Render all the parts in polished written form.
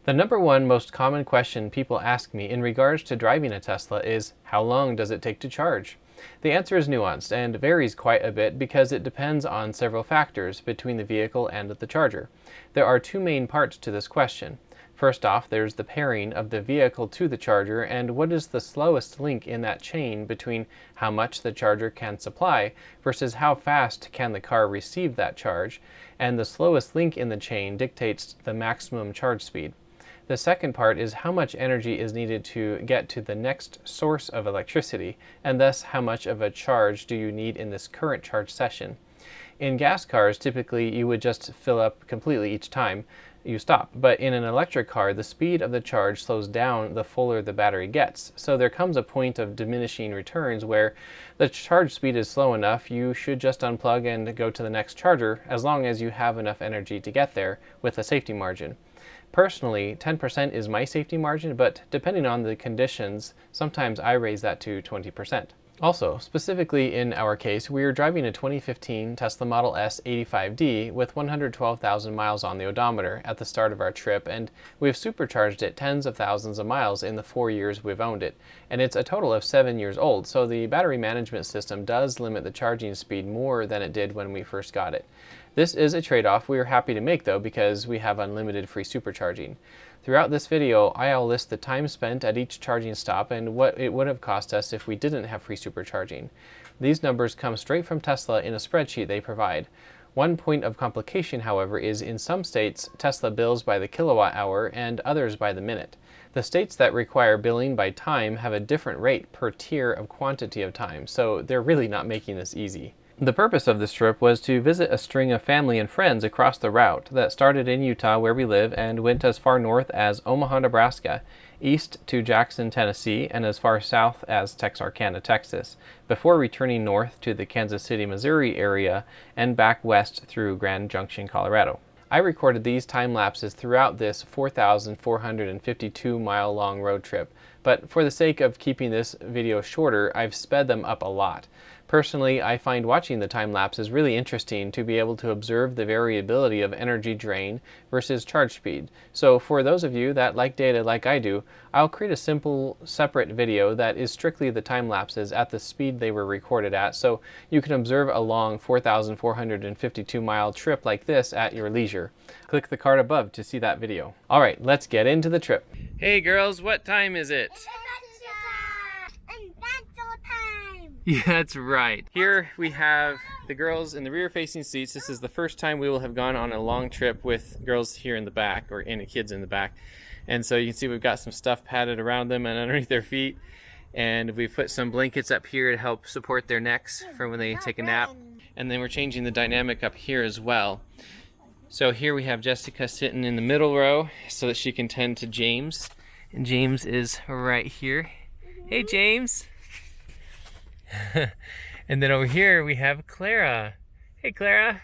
The number one most common question people ask me in regards to driving a Tesla is, how long does it take to charge? The answer is nuanced and varies quite a bit because it depends on several factors between the vehicle and the charger. There are two main parts to this question. First off, there's the pairing of the vehicle to the charger and what is the slowest link in that chain between how much the charger can supply versus how fast can the car receive that charge, and the slowest link in the chain dictates the maximum charge speed. The second part is how much energy is needed to get to the next source of electricity, and thus how much of a charge do you need in this current charge session. In gas cars, typically you would just fill up completely each time you stop, but in an electric car, the speed of the charge slows down the fuller the battery gets. So there comes a point of diminishing returns where the charge speed is slow enough, you should just unplug and go to the next charger as long as you have enough energy to get there with a safety margin. Personally, 10% is my safety margin, but depending on the conditions, sometimes I raise that to 20%. Also, specifically in our case, we are driving a 2015 Tesla Model S 85D with 112,000 miles on the odometer at the start of our trip, and we've supercharged it tens of thousands of miles in the 4 years we've owned it. And it's a total of 7 years old, so the battery management system does limit the charging speed more than it did when we first got it. This is a trade-off we are happy to make though, because we have unlimited free supercharging. Throughout this video, I'll list the time spent at each charging stop and what it would have cost us if we didn't have free supercharging. These numbers come straight from Tesla in a spreadsheet they provide. One point of complication, however, is in some states, Tesla bills by the kilowatt hour and others by the minute. The states that require billing by time have a different rate per tier of quantity of time, so they're really not making this easy. The purpose of this trip was to visit a string of family and friends across the route that started in Utah where we live and went as far north as Omaha, Nebraska, east to Jackson, Tennessee, and as far south as Texarkana, Texas, before returning north to the Kansas City, Missouri area and back west through Junction Colorado. I recorded these time lapses throughout this 4,452 mile long road trip, but for the sake of keeping this video shorter, I've sped them up a lot. Personally, I find watching the time lapses really interesting to be able to observe the variability of energy drain versus charge speed. So for those of you that like data like I do, I'll create a simple separate video that is strictly the time lapses at the speed they were recorded at, so you can observe a long 4,452 mile trip like this at your leisure. Click the card above to see that video. Alright, let's get into the trip. Hey girls, what time is it? Yeah, that's right. Here we have the girls in the rear facing seats. This is the first time we will have gone on a long trip with girls here in the back, or any kids in the back. And so you can see we've got some stuff padded around them and underneath their feet. And we've put some blankets up here to help support their necks for when they take a nap. And then we're changing the dynamic up here as well. So here we have Jessica sitting in the middle row so that she can tend to James. And James is right here. Hey, James. And then over here we have Clara. Hey, Clara.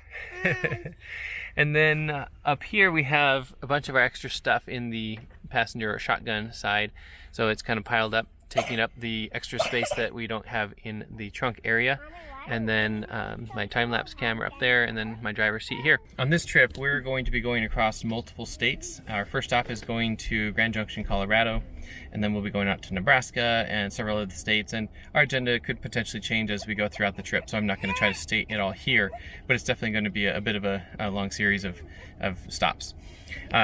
And then up here we have a bunch of our extra stuff in the passenger or shotgun side. So it's kind of piled up, taking up the extra space that we don't have in the trunk area. And then my time-lapse camera up there, and then my driver's seat here. On this trip, we're going to be going across multiple states. Our first stop is going to Junction, Colorado, and then we'll be going out to Nebraska and several other states, and our agenda could potentially change as we go throughout the trip, so I'm not going to try to state it all here, but it's definitely going to be a bit of a long series of stops.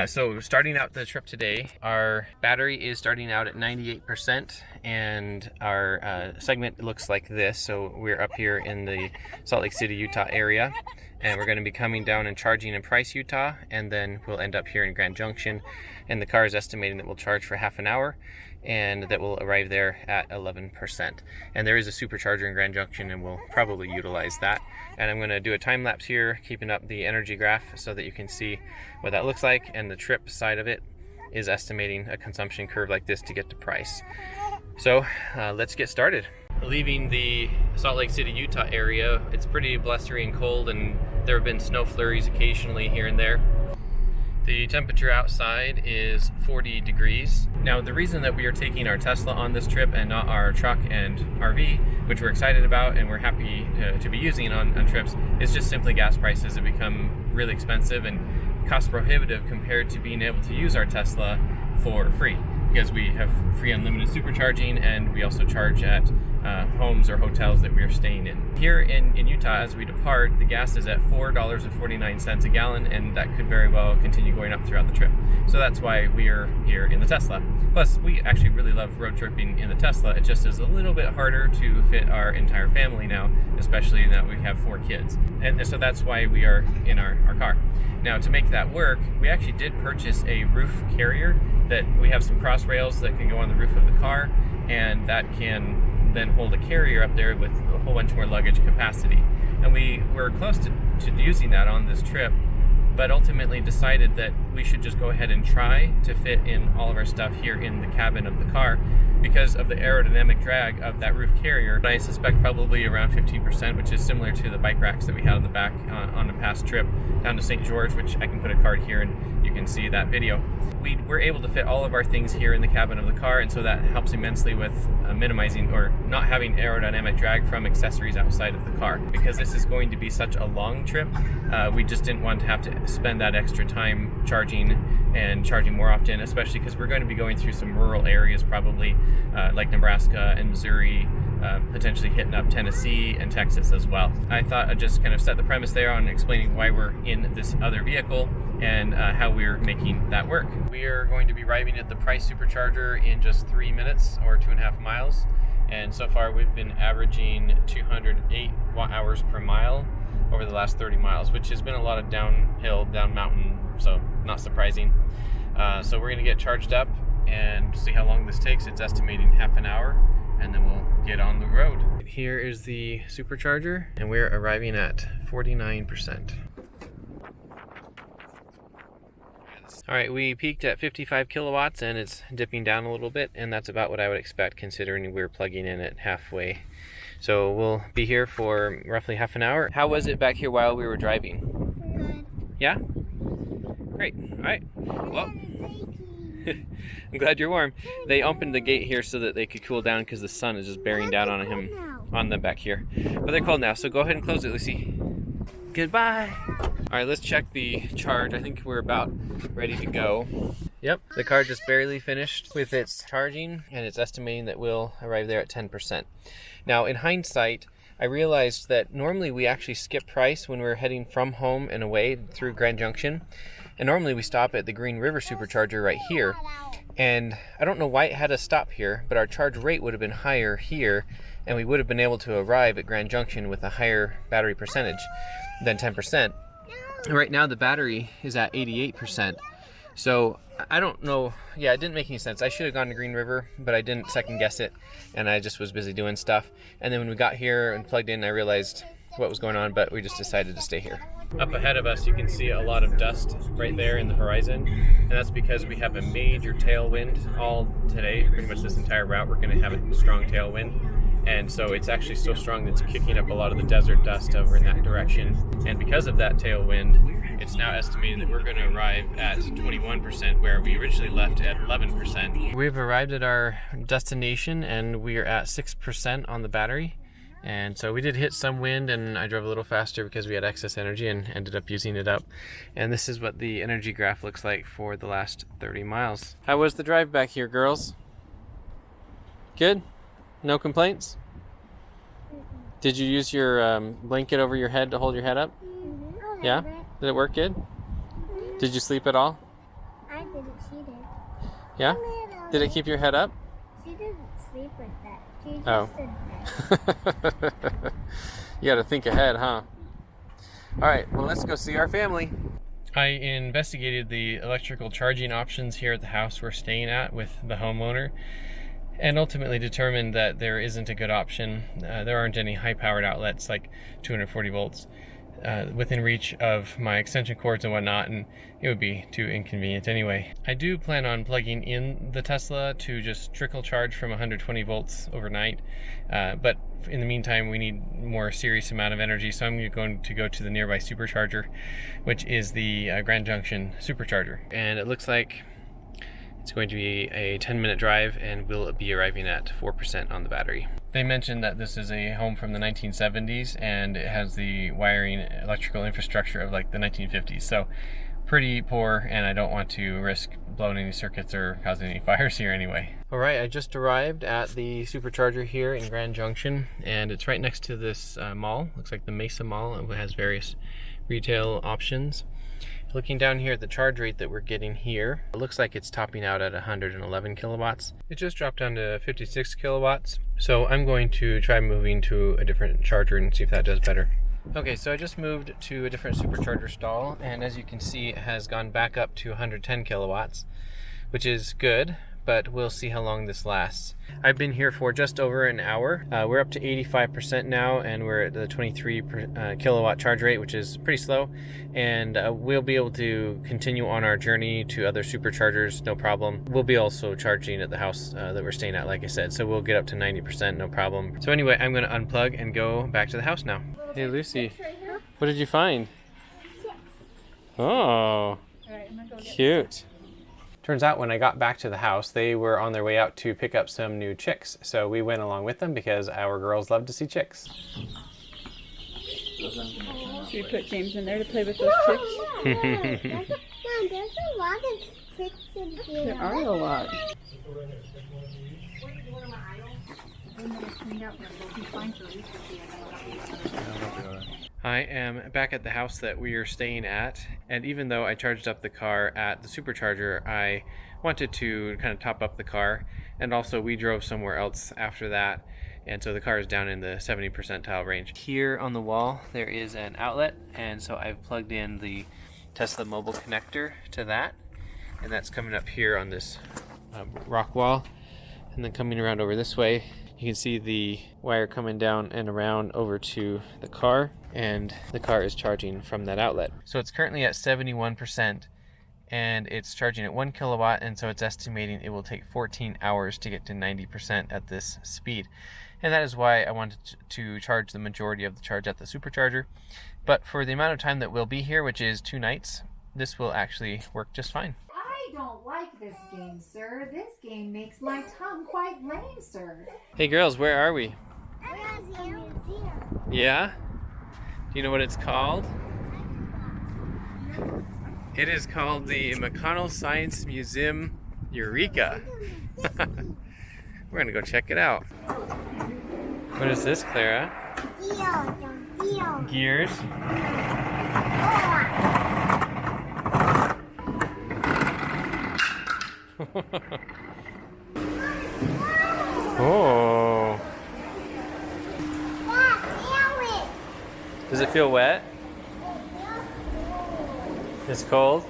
So starting out the trip today, our battery is starting out at 98%, and our segment looks like this. So we're up here in the Salt Lake City, Utah area, and we're going to be coming down and charging in Price, Utah, and then we'll end up here in Grand Junction, and the car is estimating that we'll charge for half an hour and that will arrive there at 11%. And there is a supercharger in Grand Junction, and we'll probably utilize that. And I'm going to do a time lapse here, keeping up the energy graph so that you can see what that looks like, and the trip side of it is estimating a consumption curve like this to get to Price. So let's get started. Leaving the Salt Lake City, Utah area, it's pretty blustery and cold, and there have been snow flurries occasionally here and there. The temperature outside is 40 degrees. Now, the reason that we are taking our Tesla on this trip and not our truck and RV, which we're excited about and we're happy to be using on trips, is just simply gas prices have become really expensive, and cost prohibitive compared to being able to use our Tesla for free, because we have free unlimited supercharging, and we also charge at homes or hotels that we are staying in. Here in Utah, as we depart, the gas is at $4.49 a gallon, and that could very well continue going up throughout the trip. So that's why we are here in the Tesla. Plus, we actually really love road tripping in the Tesla. It just is a little bit harder to fit our entire family now, especially now we have 4 kids. And so that's why we are in our car. Now, to make that work, we actually did purchase a roof carrier that we have some cross rails that can go on the roof of the car, and that can then hold a carrier up there with a whole bunch more luggage capacity. And we were close to using that on this trip, but ultimately decided that we should just go ahead and try to fit in all of our stuff here in the cabin of the car because of the aerodynamic drag of that roof carrier. I suspect probably around 15%, which is similar to the bike racks that we had on the back on a past trip down to St. George, which I can put a card here and you can see that video. We were able to fit all of our things here in the cabin of the car, and so that helps immensely with minimizing or not having aerodynamic drag from accessories outside of the car. Because this is going to be such a long trip, we just didn't want to have to spend that extra time charging and charging more often, especially because we're going to be going through some rural areas probably, like Nebraska and Missouri, potentially hitting up Tennessee and Texas as well. I thought I'd just kind of set the premise there on explaining why we're in this other vehicle and how we're making that work. We are going to be arriving at the Price Supercharger in just 3 minutes or 2.5 miles, and so far we've been averaging 208 watt-hours per mile over the last 30 miles, which has been a lot of downhill, down mountain, so not surprising. So we're going to get charged up and see how long this takes. It's estimating half an hour, and then we'll get on the road. Here is the supercharger, and we're arriving at 49%. All right, we peaked at 55 kilowatts, and it's dipping down a little bit, and that's about what I would expect considering we're plugging in at halfway. So we'll be here for roughly half an hour. How was it back here while we were driving? Good. Yeah? Great. All right. Well, I'm glad you're warm. They opened the gate here so that they could cool down because the sun is just bearing down on them back here. But they're cold now, so go ahead and close it, Lucy. Goodbye. All right, let's check the charge. I think we're about ready to go. Yep, the car just barely finished with its charging, and it's estimating that we'll arrive there at 10%. Now, in hindsight, I realized that normally we actually skip Price when we're heading from home and away through Grand Junction. And normally we stop at the Green River Supercharger right here. And I don't know why it had us stop here, but our charge rate would have been higher here, and we would have been able to arrive at Grand Junction with a higher battery percentage than 10%. And right now the battery is at 88%. So I don't know. Yeah, it didn't make any sense. I should have gone to Green River, but I didn't second guess it, and I just was busy doing stuff. And then when we got here and plugged in, I realized what was going on, but we just decided to stay here. Up ahead of us, you can see a lot of dust right there in the horizon, and that's because we have a major tailwind all today. Pretty much this entire route, we're going to have a strong tailwind. And so it's actually so strong that it's kicking up a lot of the desert dust over in that direction. And because of that tailwind, it's now estimated that we're going to arrive at 21%, where we originally left at 11%. We've arrived at our destination, and we are at 6% on the battery. And so we did hit some wind, and I drove a little faster because we had excess energy and ended up using it up. And this is what the energy graph looks like for the last 30 miles. How was the drive back here, girls? Good? No complaints? Did you use your blanket over your head to hold your head up? Mm-hmm. Yeah? Did it work good? Did you sleep at all? I didn't. She did. Yeah? Did it keep your head up? She didn't sleep with that. She just Oh. did that. You gotta think ahead, huh? Alright, well, let's go see our family. I investigated the electrical charging options here at the house we're staying at with the homeowner, and ultimately determined that there isn't a good option. There aren't any high-powered outlets like 240 volts within reach of my extension cords and whatnot, and it would be too inconvenient anyway. I do plan on plugging in the Tesla to just trickle charge from 120 volts overnight, but in the meantime we need more serious amount of energy, so I'm going to go to the nearby supercharger, which is the Grand Junction Supercharger, and it looks like it's going to be a 10-minute drive, and we'll be arriving at 4% on the battery. They mentioned that this is a home from the 1970s, and it has the wiring electrical infrastructure of like the 1950s. So pretty poor, and I don't want to risk blowing any circuits or causing any fires here anyway. All right, I just arrived at the supercharger here in Grand Junction, and it's right next to this mall. Looks like the Mesa Mall. It has various retail options. Looking down here at the charge rate that we're getting here, it looks like it's topping out at 111 kilowatts. It just dropped down to 56 kilowatts. So I'm going to try moving to a different charger and see if that does better. Okay, so I just moved to a different supercharger stall, and as you can see, it has gone back up to 110 kilowatts, which is good, but we'll see how long this lasts. I've been here for just over an hour. We're up to 85% now, and we're at the 23 kilowatt charge rate, which is pretty slow, and we'll be able to continue on our journey to other superchargers, no problem. We'll be also charging at the house that we're staying at, like I said, so we'll get up to 90%, no problem. So anyway, I'm gonna unplug and go back to the house now. Hey Lucy, what did you find? Oh, cute. Turns out when I got back to the house, they were on their way out to pick up some new chicks. So we went along with them because our girls love to see chicks. Should we put James in there to play with those chicks? Mom, there's a lot of chicks in here. There are a lot. I am back at the house that we are staying at, and even though I charged up the car at the supercharger, I wanted to kind of top up the car, and also we drove somewhere else after that, and so the car is down in the 70 percentile range. Here on the wall there is an outlet, and so I've plugged in the Tesla mobile connector to that, and that's coming up here on this rock wall, and then coming around over this way you can see the wire coming down and around over to the car, and the car is charging from that outlet. So it's currently at 71%, and it's charging at 1 kilowatt, and so it's estimating it will take 14 hours to get to 90% at this speed. And that is why I wanted to charge the majority of the charge at the supercharger. But for the amount of time that we'll be here, which is 2 nights, this will actually work just fine. I don't like this game, sir. This game makes my tongue quite lame, sir. Hey girls, where are we? We're at the museum. Yeah? Do you know what it's called? It is called the McConnell Science Museum EUREKA. We're gonna go check it out. What is this, Clara? Gears. Oh. Does it feel wet? It's cold?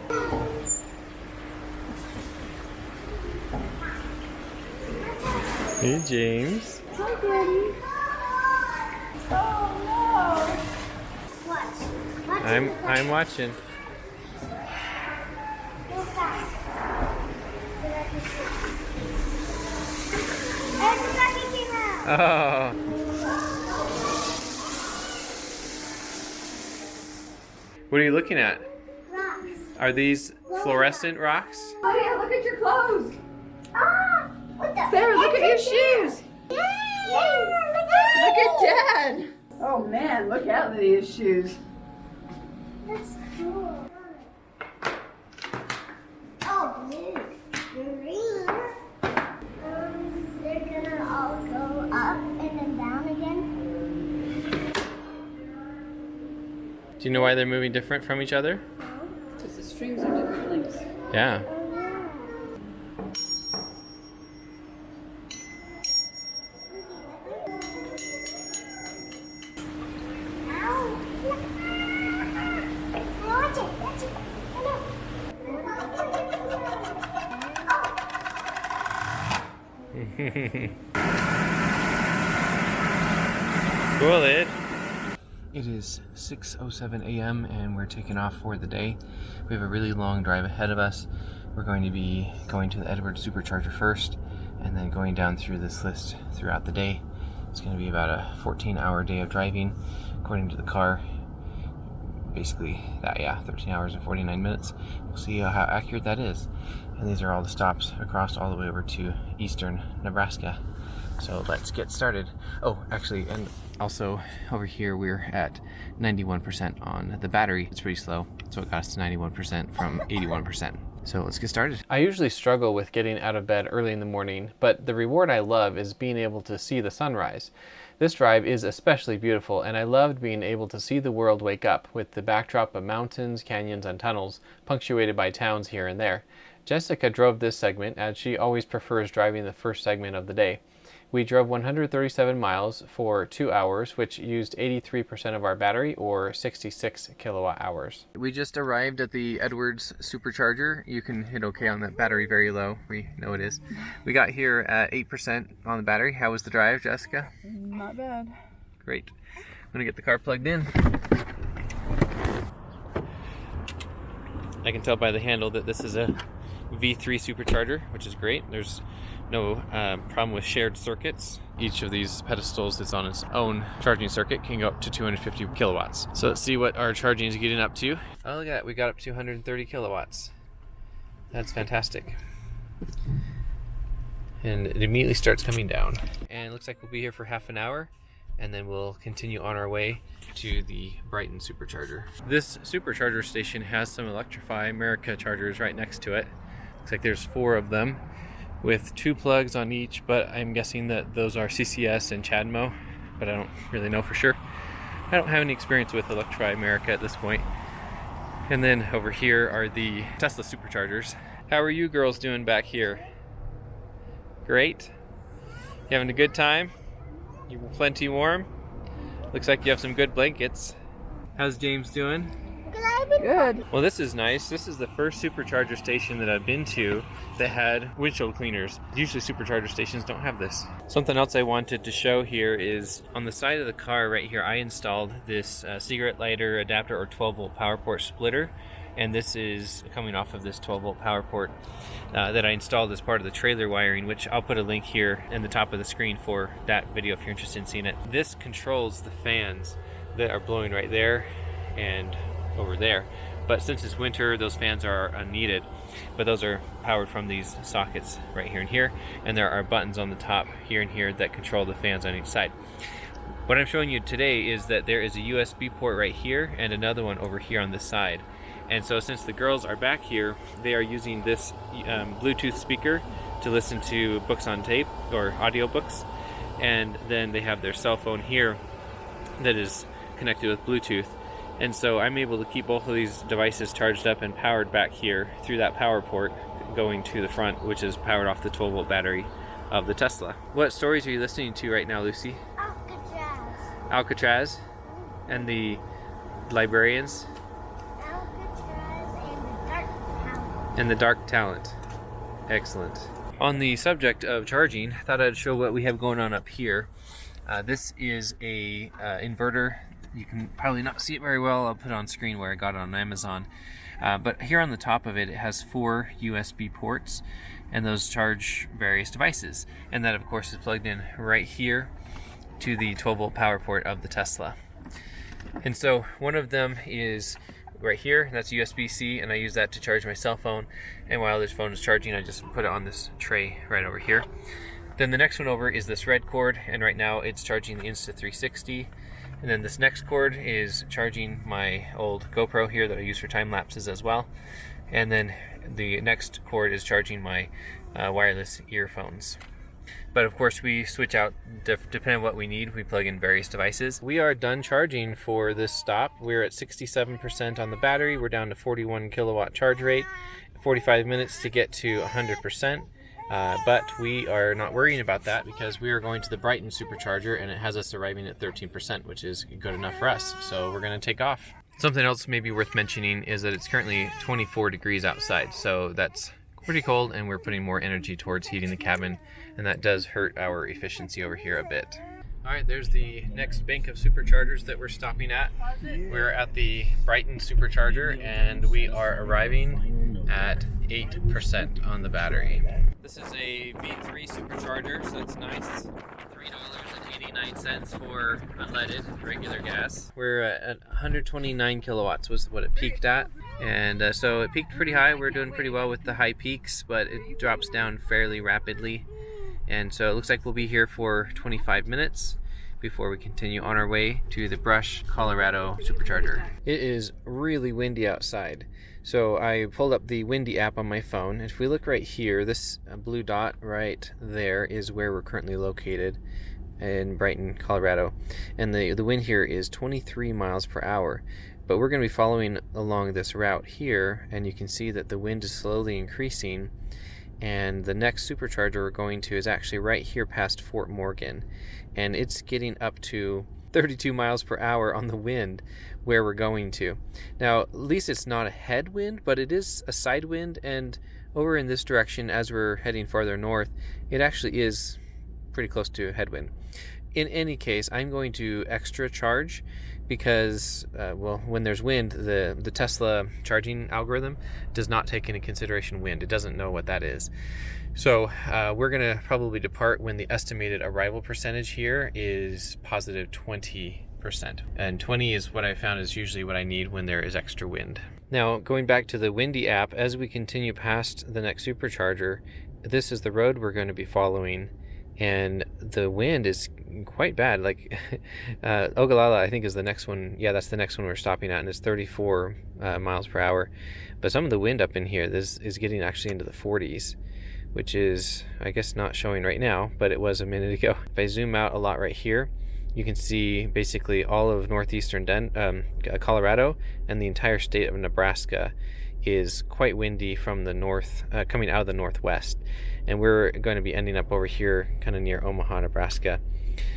Hey, James. Hi, Daddy. Oh, no. Watch. I'm watching. Go fast. Oh. What are you looking at? Rocks. Are these fluorescent rocks? Oh yeah, look at your clothes. Ah! What the? Sarah, look at your shoes. Yeah, Look at Dad. Oh man, look at Lydia's shoes. That's cool. Oh, blue. Green. They're gonna all go up and then down again. Do you know why they're moving different from each other? Because the strings are different lengths. Yeah. Cool, Ed. It is 6:07 a.m. and we're taking off for the day. We have a really long drive ahead of us. We're going to be going to the Edwards supercharger first and then going down through this list throughout the day. It's going to be about a 14-hour day of driving according to the car. Basically that, yeah, 13 hours and 49 minutes. We'll see how accurate that is. And these are all the stops across all the way over to eastern Nebraska. So let's get started. Oh, actually, and also over here we're at 91% on the battery. It's pretty slow, so it got us to 91% from 81%. So let's get started. I usually struggle with getting out of bed early in the morning, but the reward I love is being able to see the sunrise. This drive is especially beautiful, and I loved being able to see the world wake up with the backdrop of mountains, canyons, and tunnels, punctuated by towns here and there. Jessica drove this segment, as she always prefers driving the first segment of the day. We drove 137 miles for 2 hours, which used 83% of our battery, or 66 kilowatt hours. We just arrived at the Edwards supercharger. You can hit OK on that battery very low. We know it is. We got here at 8% on the battery. How was the drive, Jessica? Not bad. Great. I'm going to get the car plugged in. I can tell by the handle that this is a V3 supercharger, which is great. There's no problem with shared circuits. Each of these pedestals is on its own charging circuit, can go up to 250 kilowatts. So let's see what our charging is getting up to. Oh, look at that, we got up to 130 kilowatts. That's fantastic. And it immediately starts coming down. And it looks like we'll be here for half an hour, and then we'll continue on our way to the Brighton supercharger. This supercharger station has some Electrify America chargers right next to it. Looks like there's 4 of them with 2 plugs on each, but I'm guessing that those are CCS and CHAdeMO, but I don't really know for sure. I don't have any experience with Electrify America at this point. And then over here are the Tesla superchargers. How are you girls doing back here? Great? You having a good time? You were plenty warm? Looks like you have some good blankets. How's James doing? Good. Well, this is nice. This is the first supercharger station that I've been to that had windshield cleaners. Usually supercharger stations don't have this. Something else I wanted to show here is on the side of the car right here, I installed this cigarette lighter adapter or 12-volt power port splitter. And this is coming off of this 12-volt power port that I installed as part of the trailer wiring, which I'll put a link here in the top of the screen for that video if you're interested in seeing it. This controls the fans that are blowing right there and over there. But since it's winter, those fans are unneeded. But those are powered from these sockets right here and here. And there are buttons on the top here and here that control the fans on each side. What I'm showing you today is that there is a USB port right here and another one over here on this side. And so since the girls are back here, they are using this Bluetooth speaker to listen to books on tape or audiobooks. And then they have their cell phone here that is connected with Bluetooth. And so I'm able to keep both of these devices charged up and powered back here through that power port going to the front, which is powered off the 12-volt battery of the Tesla. What stories are you listening to right now, Lucy? Alcatraz. Alcatraz and the Librarians. And the Dark Talent. Excellent. On the subject of charging, I thought I'd show what we have going on up here. This is a inverter. You can probably not see it very well. I'll put it on screen where I got it on Amazon. But here on the top of it, it has 4 USB ports, and those charge various devices. And that, of course, is plugged in right here to the 12-volt power port of the Tesla. And so one of them is right here, that's USB-C, and I use that to charge my cell phone. And while this phone is charging, I just put it on this tray right over here. Then the next one over is this red cord, and right now it's charging the Insta360. And then this next cord is charging my old GoPro here that I use for time lapses as well. And then the next cord is charging my wireless earphones. But of course we switch out, depending on what we need, we plug in various devices. We are done charging for this stop. We're at 67% on the battery. We're down to 41 kilowatt charge rate, 45 minutes to get to 100%. But we are not worrying about that because we are going to the Brighton supercharger and it has us arriving at 13%, which is good enough for us. So we're going to take off. Something else maybe worth mentioning is that it's currently 24 degrees outside. So that's pretty cold, and we're putting more energy towards heating the cabin, and that does hurt our efficiency over here a bit. All right, there's the next bank of superchargers that we're stopping at. We're at the Brighton supercharger, and we are arriving at 8% on the battery. This is a V3 supercharger, so it's nice. $3.80 89 cents for unleaded regular gas. We're at 129 kilowatts was what it peaked at. And so it peaked pretty high. We're doing pretty well with the high peaks, but it drops down fairly rapidly. And so it looks like we'll be here for 25 minutes before we continue on our way to the Brush, Colorado supercharger. It is really windy outside. So I pulled up the Windy app on my phone. If we look right here, this blue dot right there is where we're currently located in Brighton, Colorado. And the wind here is 23 miles per hour. But we're going to be following along this route here, and you can see that the wind is slowly increasing. And the next supercharger we're going to is actually right here past Fort Morgan. And it's getting up to 32 miles per hour on the wind where we're going to. Now, at least it's not a headwind, but it is a side wind, and over in this direction as we're heading farther north, it actually is pretty close to a headwind. In any case, I'm going to extra charge because, well, when there's wind, the Tesla charging algorithm does not take into consideration wind. It doesn't know what that is. So we're going to probably depart when the estimated arrival percentage here is positive 20%. And 20 is what I found is usually what I need when there is extra wind. Now, going back to the Windy app, as we continue past the next supercharger, this is the road we're going to be following. And the wind is quite bad. Like Ogallala, I think, is the next one. Yeah, that's the next one we're stopping at, and it's 34 miles per hour. But some of the wind up in here, this is getting actually into the 40s, which is, I guess, not showing right now, but it was a minute ago. If I zoom out a lot right here, you can see basically all of northeastern Colorado and the entire state of Nebraska is quite windy from the north, coming out of the northwest. And we're going to be ending up over here kind of near Omaha, Nebraska.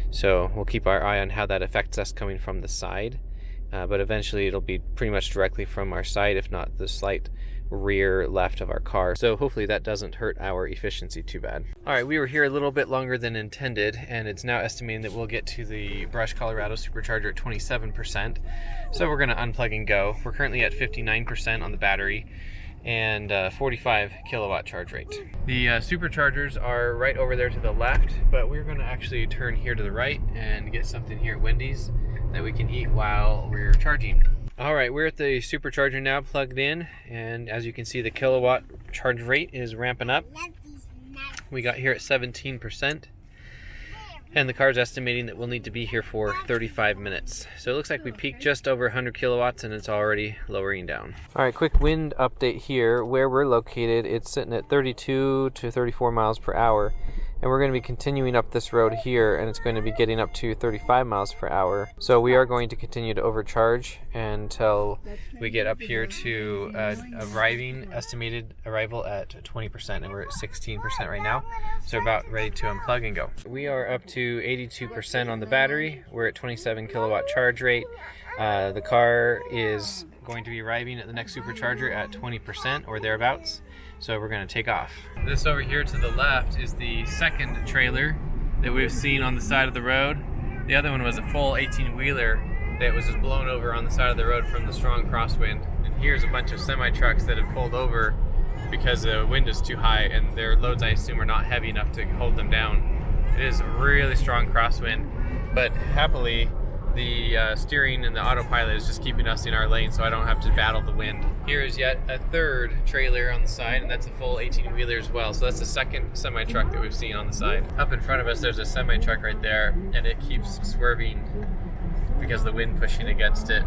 So we'll keep our eye on how that affects us coming from the side. But eventually it'll be pretty much directly from our side, if not the slight rear left of our car. So hopefully that doesn't hurt our efficiency too bad. All right, we were here a little bit longer than intended, and it's now estimating that we'll get to the Brush, Colorado supercharger at 27%. So we're going to unplug and go. We're currently at 59% on the battery and 45 kilowatt charge rate. The superchargers are right over there to the left, but we're going to actually turn here to the right and get something here at Wendy's that we can eat while we're charging. All right, we're at the supercharger now, plugged in, and as you can see, the kilowatt charge rate is ramping up. We got here at 17%, and the car's estimating that we'll need to be here for 35 minutes. So it looks like we peaked just over 100 kilowatts, and it's already lowering down. All right, quick wind update here. Where we're located, it's sitting at 32 to 34 miles per hour. And we're going to be continuing up this road here, and it's going to be getting up to 35 miles per hour. So we are going to continue to overcharge until we get up here to estimated arrival at 20%, and we're at 16% right now. So we're about ready to unplug and go. We are up to 82% on the battery. We're at 27 kilowatt charge rate. The car is going to be arriving at the next supercharger at 20% or thereabouts. So we're going to take off. This over here to the left is the second trailer that we've seen on the side of the road. The other one was a full 18-wheeler that was just blown over on the side of the road from the strong crosswind. And here's a bunch of semi-trucks that have pulled over because the wind is too high, and their loads, I assume, are not heavy enough to hold them down. It is a really strong crosswind, but happily the steering and the autopilot is just keeping us in our lane, so I don't have to battle the wind. Here is yet a third trailer on the side, and that's a full 18-wheeler as well. So that's the second semi-truck that we've seen on the side. Up in front of us, there's a semi-truck right there, and it keeps swerving because of the wind pushing against it.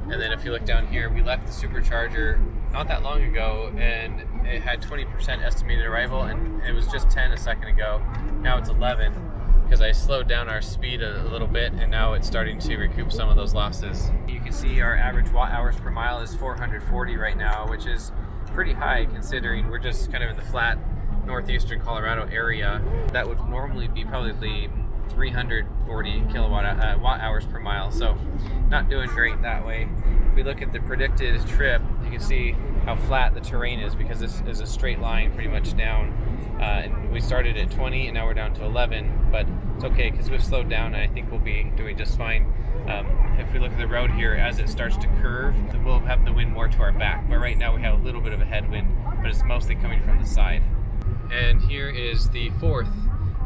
And then if you look down here, we left the supercharger not that long ago, and it had 20% estimated arrival, and it was just 10 a second ago. Now it's 11. Because I slowed down our speed a little bit, and now it's starting to recoup some of those losses. You can see our average watt hours per mile is 440 right now, which is pretty high considering we're just kind of in the flat northeastern Colorado area. That would normally be probably 340 watt hours per mile, so not doing great that way. If we look at the predicted trip, you can see how flat the terrain is because this is a straight line pretty much down. And we started at 20 and now we're down to 11, but it's okay because we've slowed down and I think we'll be doing just fine. If we look at the road here, as it starts to curve, we'll have the wind more to our back, but right now we have a little bit of a headwind, but it's mostly coming from the side. And here is the fourth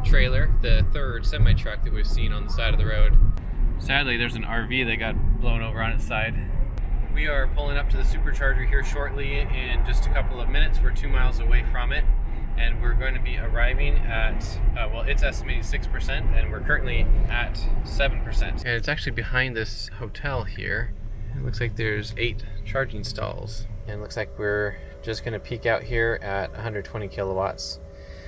trailer, the third semi-truck that we've seen on the side of the road. Sadly, there's an RV that got blown over on its side. We are pulling up to the supercharger here shortly in just a couple of minutes. We're 2 miles away from it, and we're going to be arriving at, well, it's estimated 6%, and we're currently at 7%. And it's actually behind this hotel here. It looks like there's 8 charging stalls. And it looks like we're just going to peak out here at 120 kilowatts,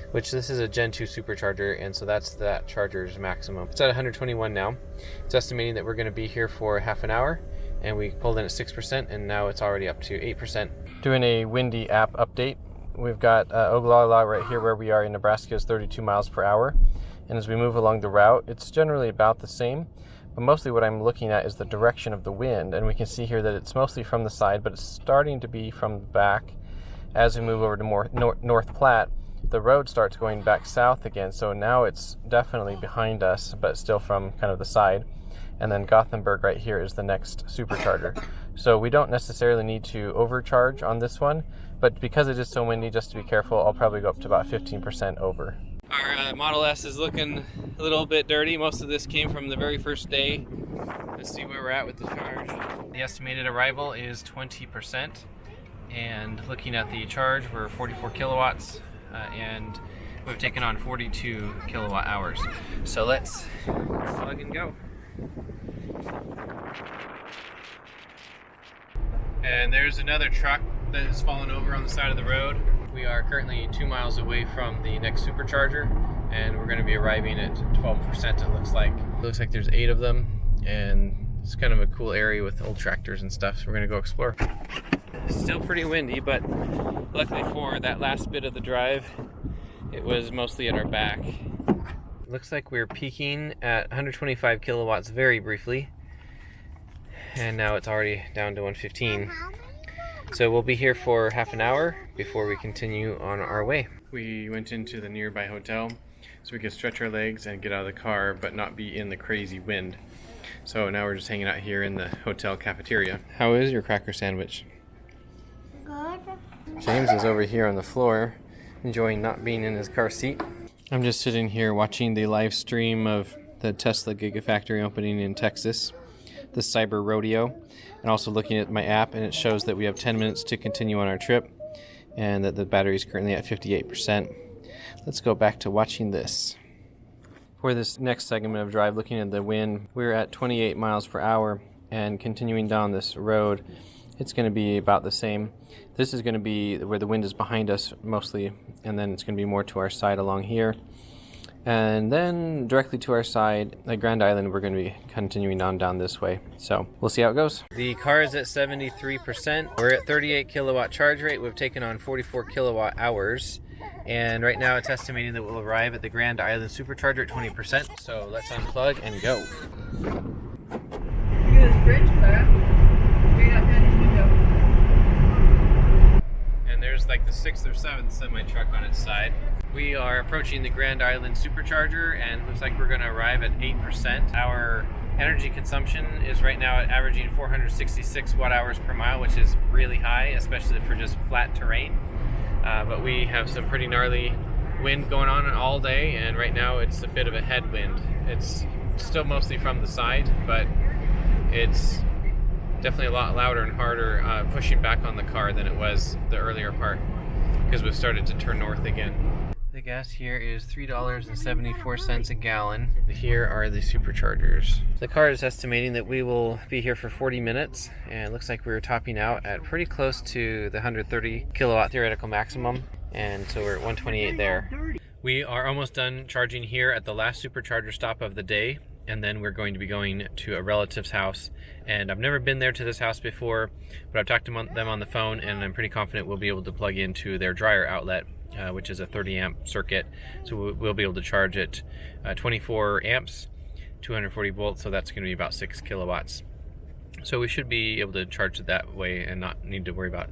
which this is a Gen 2 supercharger, and so that's that charger's maximum. It's at 121 now. It's estimating that we're going to be here for half an hour, and we pulled in at 6%, and now it's already up to 8%. Doing a windy app update. We've got Ogallala right here where we are in Nebraska is 32 miles per hour, and as we move along the route, it's generally about the same. But mostly what I'm looking at is the direction of the wind, and we can see here that it's mostly from the side, but it's starting to be from the back. As we move over to more North Platte, the road starts going back south again, so now it's definitely behind us, but still from kind of the side. And then Gothenburg right here is the next supercharger. So we don't necessarily need to overcharge on this one, but because it is so windy, just to be careful, I'll probably go up to about 15% over. Our Model S is looking a little bit dirty. Most of this came from the very first day. Let's see where we're at with the charge. The estimated arrival is 20%, and looking at the charge, we're 44 kilowatts, and we've taken on 42 kilowatt hours. So let's plug and go. And there's another truck that has fallen over on the side of the road. We are currently 2 miles away from the next supercharger, and we're going to be arriving at 12%, it looks like. It looks like there's 8 of them, and it's kind of a cool area with old tractors and stuff, so we're going to go explore. Still pretty windy, but luckily for that last bit of the drive, it was mostly at our back. Looks like we're peaking at 125 kilowatts very briefly, and now it's already down to 115. So we'll be here for half an hour before we continue on our way. We went into the nearby hotel so we could stretch our legs and get out of the car but not be in the crazy wind. So now we're just hanging out here in the hotel cafeteria. How is your cracker sandwich? Good. James is over here on the floor enjoying not being in his car seat. I'm just sitting here watching the live stream of the Tesla Gigafactory opening in Texas, the Cyber Rodeo, and also looking at my app, and it shows that we have 10 minutes to continue on our trip and that the battery is currently at 58%. Let's go back to watching this. For this next segment of drive, looking at the wind, we're at 28 miles per hour, and continuing down this road, it's going to be about the same. This is going to be where the wind is behind us mostly, and then it's going to be more to our side along here. And then directly to our side, at Grand Island, we're going to be continuing on down this way. So we'll see how it goes. The car is at 73%. We're at 38 kilowatt charge rate. We've taken on 44 kilowatt hours. And right now it's estimating that we'll arrive at the Grand Island supercharger at 20%. So let's unplug and go. Look at this bridge car. Straight out down this window. And there's like the 6th or 7th semi-truck on its side. We are approaching the Grand Island supercharger, and it looks like we're going to arrive at 8%. Our energy consumption is right now averaging 466 watt hours per mile, which is really high, especially for just flat terrain. But we have some pretty gnarly wind going on all day, and right now it's a bit of a headwind. It's still mostly from the side, but it's definitely a lot louder and harder pushing back on the car than it was the earlier part, because we've started to turn north again. The gas here is $3.74 a gallon. Here are the superchargers. The car is estimating that we will be here for 40 minutes, and it looks like we're topping out at pretty close to the 130 kilowatt theoretical maximum, and so we're at 128 there. We are almost done charging here at the last supercharger stop of the day, and then we're going to be going to a relative's house. And I've never been there to this house before, but I've talked to them on the phone, and I'm pretty confident we'll be able to plug into their dryer outlet, which is a 30 amp circuit. So we'll be able to charge it 24 amps, 240 volts, so that's going to be about 6 kilowatts. So we should be able to charge it that way and not need to worry about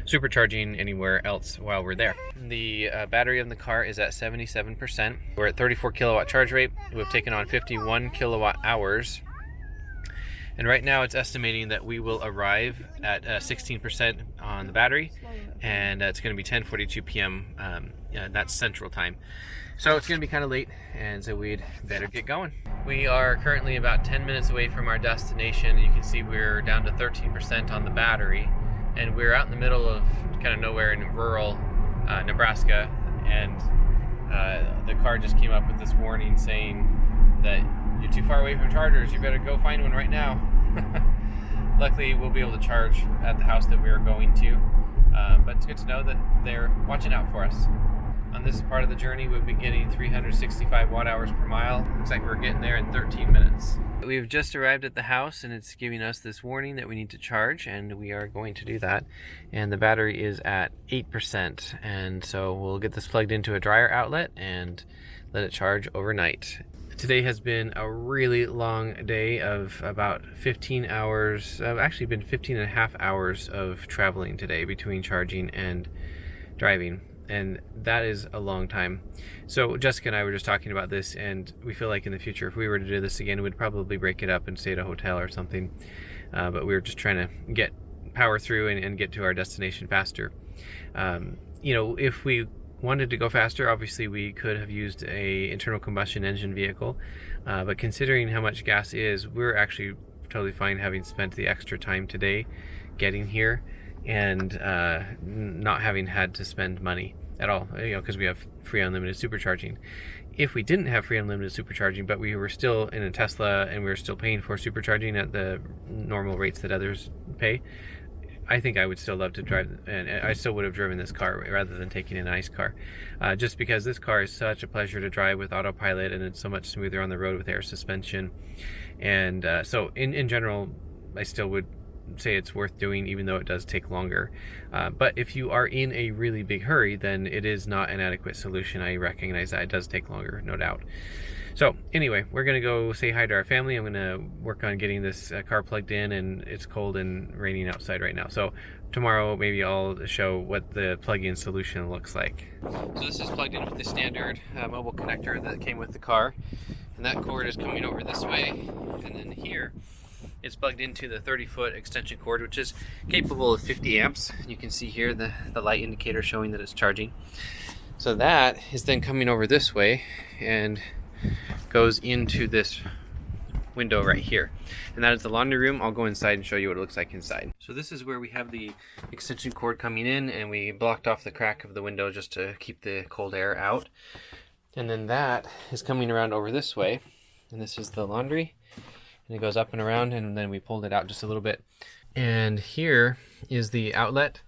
supercharging anywhere else while we're there. The battery in the car is at 77%. We're at 34 kilowatt charge rate. We've taken on 51 kilowatt hours. And right now it's estimating that we will arrive at 16% on the battery, and it's going to be 10:42 p.m. That's Central Time. So it's going to be kind of late, and so we'd better get going. We are currently about 10 minutes away from our destination. You can see we're down to 13% on the battery, and we're out in the middle of kind of nowhere in rural Nebraska, and the car just came up with this warning saying that you're too far away from chargers, you better go find one right now. Luckily, we'll be able to charge at the house that we are going to, but it's good to know that they're watching out for us. On this part of the journey, we'll be getting 365 watt-hours per mile. Looks like we're getting there in 13 minutes. We've just arrived at the house, and it's giving us this warning that we need to charge, and we are going to do that. And the battery is at 8%, and so we'll get this plugged into a dryer outlet and let it charge overnight. Today has been a really long day of about 15 hours, actually been 15 and a half hours of traveling today between charging and driving. And that is a long time. So Jessica and I were just talking about this, and we feel like in the future, if we were to do this again, we'd probably break it up and stay at a hotel or something. But we were just trying to power through and get to our destination faster. You know, if we wanted to go faster, obviously we could have used a internal combustion engine vehicle. But considering how much gas is, we're actually totally fine having spent the extra time today getting here and not having had to spend money at all, you know, because we have free unlimited supercharging. If we didn't have free unlimited supercharging, but we were still in a Tesla and we were still paying for supercharging at the normal rates that others pay, I think I would still love to drive, and I still would have driven this car rather than taking an ICE car, just because this car is such a pleasure to drive with autopilot, and it's so much smoother on the road with air suspension. And so in general, I still would say it's worth doing, even though it does take longer. But if you are in a really big hurry, then it is not an adequate solution. I recognize that it does take longer, no doubt. So anyway, we're gonna go say hi to our family. I'm gonna work on getting this car plugged in, and it's cold and raining outside right now. So tomorrow maybe I'll show what the plug-in solution looks like. So this is plugged in with the standard mobile connector that came with the car, and that cord is coming over this way, and then here it's plugged into the 30-foot extension cord, which is capable of 50 amps. You can see here the light indicator showing that it's charging. So that is then coming over this way and goes into this window right here. And that is the laundry room. I'll go inside and show you what it looks like inside. So this is where we have the extension cord coming in, and we blocked off the crack of the window just to keep the cold air out. And then that is coming around over this way, and this is the laundry. And it goes up and around, and then we pulled it out just a little bit. And here is the outlet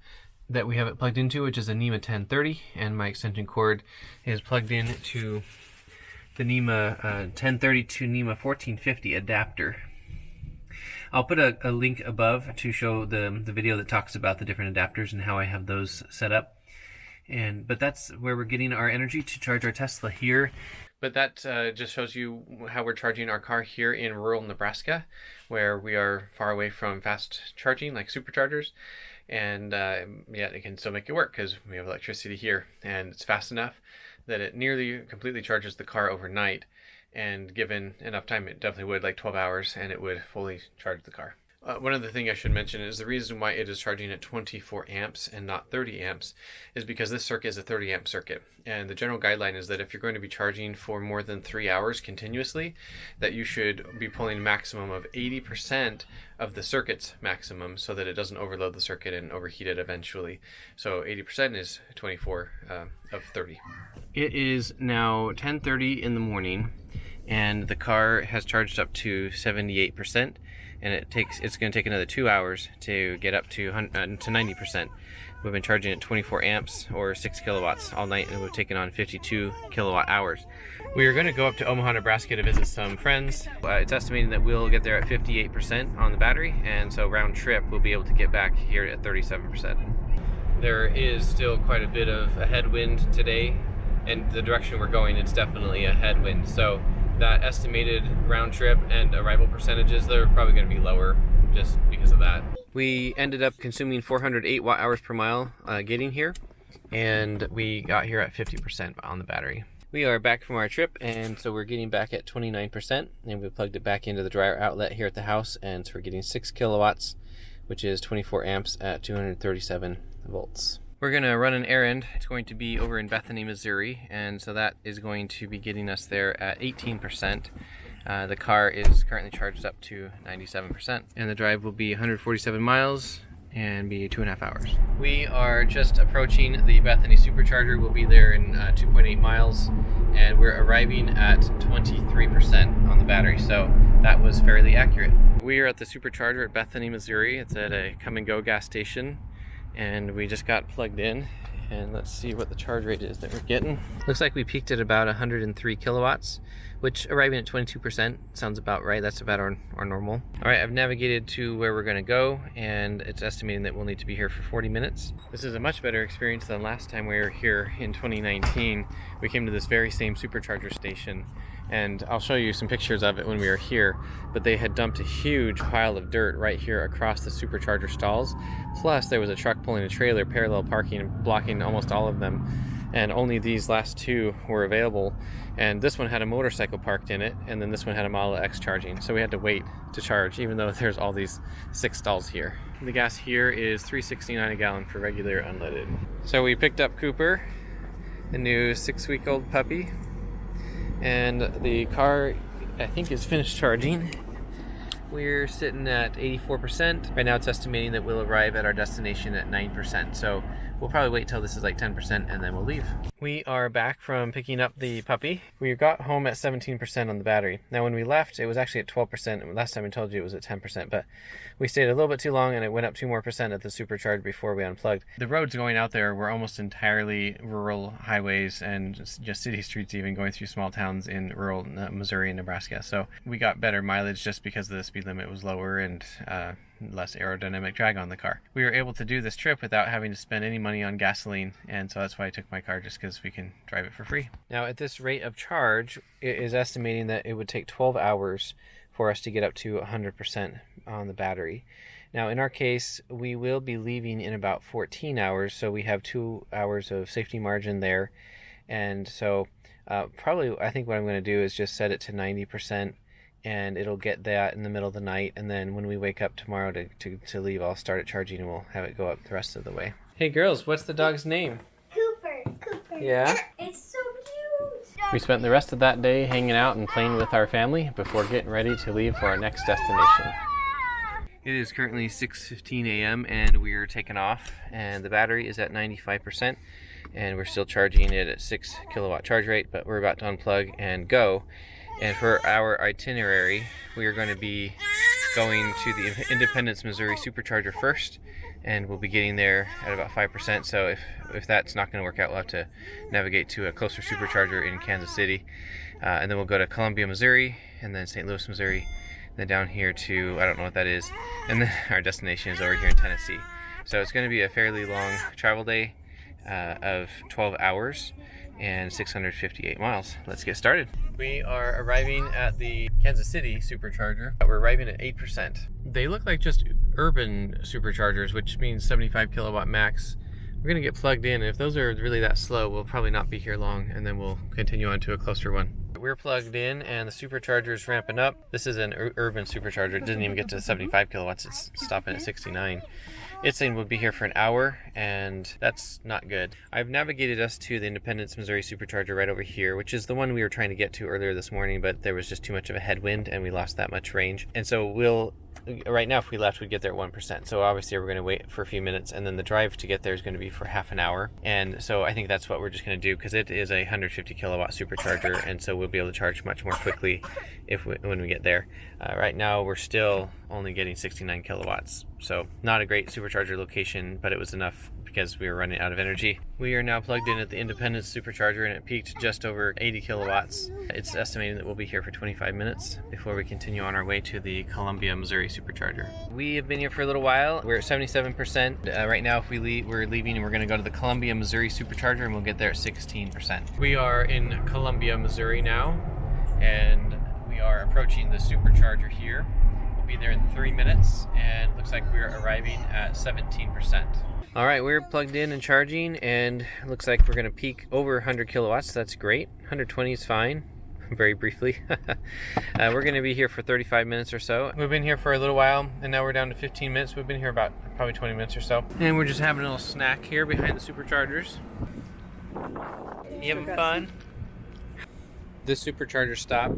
that we have it plugged into, which is a NEMA 1030, and my extension cord is plugged in to the NEMA 1030 to NEMA 1450 adapter. I'll put a link above to show the video that talks about the different adapters and how I have those set up. But that's where we're getting our energy to charge our Tesla here. But that just shows you how we're charging our car here in rural Nebraska, where we are far away from fast charging like superchargers. And yeah, it can still make it work because we have electricity here, and it's fast enough that it nearly completely charges the car overnight. And given enough time, it definitely would, like 12 hours, and it would fully charge the car. One other thing I should mention is the reason why it is charging at 24 amps and not 30 amps is because this circuit is a 30 amp circuit. And the general guideline is that if you're going to be charging for more than 3 hours continuously, that you should be pulling a maximum of 80% of the circuit's maximum so that it doesn't overload the circuit and overheat it eventually. So 80% is 24 of 30. It is now 10:30 in the morning, and the car has charged up to 78%. And it's going to take another 2 hours to get up to 90%. We've been charging at 24 amps or 6 kilowatts all night, and we've taken on 52 kilowatt hours. We are going to go up to Omaha, Nebraska to visit some friends. It's estimating that we'll get there at 58% on the battery, and so round trip we'll be able to get back here at 37%. There is still quite a bit of a headwind today, and the direction we're going, it's definitely a headwind. So that estimated round trip and arrival percentages, they're probably going to be lower just because of that. We ended up consuming 408 watt hours per mile getting here, and we got here at 50% on the battery. We are back from our trip, and so we're getting back at 29%, and we plugged it back into the dryer outlet here at the house, and so we're getting 6 kilowatts, which is 24 amps at 237 volts. We're going to run an errand. It's going to be over in Bethany, Missouri, and so that is going to be getting us there at 18%. The car is currently charged up to 97%, and the drive will be 147 miles and be 2.5 hours. We are just approaching the Bethany supercharger. We'll be there in 2.8 miles, and we're arriving at 23% on the battery, so that was fairly accurate. We are at the supercharger at Bethany, Missouri. It's at a come and go gas station, and we just got plugged in, and let's see what the charge rate is that we're getting. Looks like we peaked at about 103 kilowatts, which arriving at 22% sounds about right. That's about our normal. All right, I've navigated to where we're gonna go, and it's estimating that we'll need to be here for 40 minutes. This is a much better experience than last time we were here in 2019. We came to this very same supercharger station, and I'll show you some pictures of it when we were here, but they had dumped a huge pile of dirt right here across the supercharger stalls. Plus there was a truck pulling a trailer parallel parking and blocking almost all of them, and only these last two were available, and this one had a motorcycle parked in it, and then this one had a Model X charging, so we had to wait to charge even though there's all these 6 stalls here. The gas here is $3.69 a gallon for regular unleaded. So we picked up Cooper, a new 6-week-old puppy, and the car I think is finished charging. We're sitting at 84%. Right now it's estimating that we'll arrive at our destination at 9%. So we'll probably wait till this is like 10% and then we'll leave. We are back from picking up the puppy. We got home at 17% on the battery. Now when we left, it was actually at 12%. Last time I told you it was at 10%, but we stayed a little bit too long and it went up 2 more percent at the supercharge before we unplugged. The roads going out there were almost entirely rural highways and just city streets, even going through small towns in rural Missouri and Nebraska. So we got better mileage just because the speed limit was lower and less aerodynamic drag on the car. We were able to do this trip without having to spend any money on gasoline, and so that's why I took my car, just because we can drive it for free. Now at this rate of charge, it is estimating that it would take 12 hours for us to get up to 100% on the battery. Now in our case, we will be leaving in about 14 hours, so we have 2 hours of safety margin there, and so probably I think what I'm going to do is just set it to 90%, and it'll get that in the middle of the night, and then when we wake up tomorrow to leave, I'll start it charging and we'll have it go up the rest of the way. Hey girls, what's the dog's name? Cooper. Yeah? It's so cute. We spent the rest of that day hanging out and playing with our family before getting ready to leave for our next destination. It is currently 6:15 a.m. and we're taking off, and the battery is at 95%, and we're still charging it at 6 kilowatt charge rate, but we're about to unplug and go. And for our itinerary, we are going to be going to the Independence, Missouri supercharger first, and we'll be getting there at about 5%. So if that's not going to work out, we'll have to navigate to a closer supercharger in Kansas City. And then we'll go to Columbia, Missouri, and then St. Louis, Missouri, and then down here to, I don't know what that is, and then our destination is over here in Tennessee. So it's going to be a fairly long travel day of 12 hours and 658 miles. Let's get started. We are arriving at the Kansas City supercharger. We're arriving at 8%. They look like just urban superchargers, which means 75 kilowatt max. We're gonna get plugged in. If those are really that slow, we'll probably not be here long, and then we'll continue on to a closer one. We're plugged in and the supercharger is ramping up. This is an urban supercharger. It doesn't even get to 75 kilowatts. It's stopping at 69. It's saying we'll be here for an hour, and that's not good. I've navigated us to the Independence, Missouri supercharger right over here, which is the one we were trying to get to earlier this morning, but there was just too much of a headwind and we lost that much range. And so right now if we left, we'd get there at 1%. So obviously we're going to wait for a few minutes, and then the drive to get there is going to be for half an hour. And so I think that's what we're just going to do, because it is a 150 kilowatt supercharger, and so we'll be able to charge much more quickly when we get there. Right now we're still only getting 69 kilowatts. So not a great supercharger location, but it was enough because we were running out of energy. We are now plugged in at the Independence supercharger, and it peaked just over 80 kilowatts. It's estimating that we'll be here for 25 minutes before we continue on our way to the Columbia, Missouri supercharger. We have been here for a little while. We're at 77%. Right now if we leave, we're leaving and we're going to go to the Columbia, Missouri supercharger, and we'll get there at 16%. We are in Columbia, Missouri now, and we are approaching the supercharger here. We'll be there in 3 minutes, and looks like we're arriving at 17%. All right, we're plugged in and charging, and it looks like we're gonna peak over 100 kilowatts. That's great. 120 is fine, very briefly. We're gonna be here for 35 minutes or so. We've been here for a little while, and now we're down to 15 minutes. We've been here about probably 20 minutes or so. And we're just having a little snack here behind the superchargers. You having fun? This supercharger stop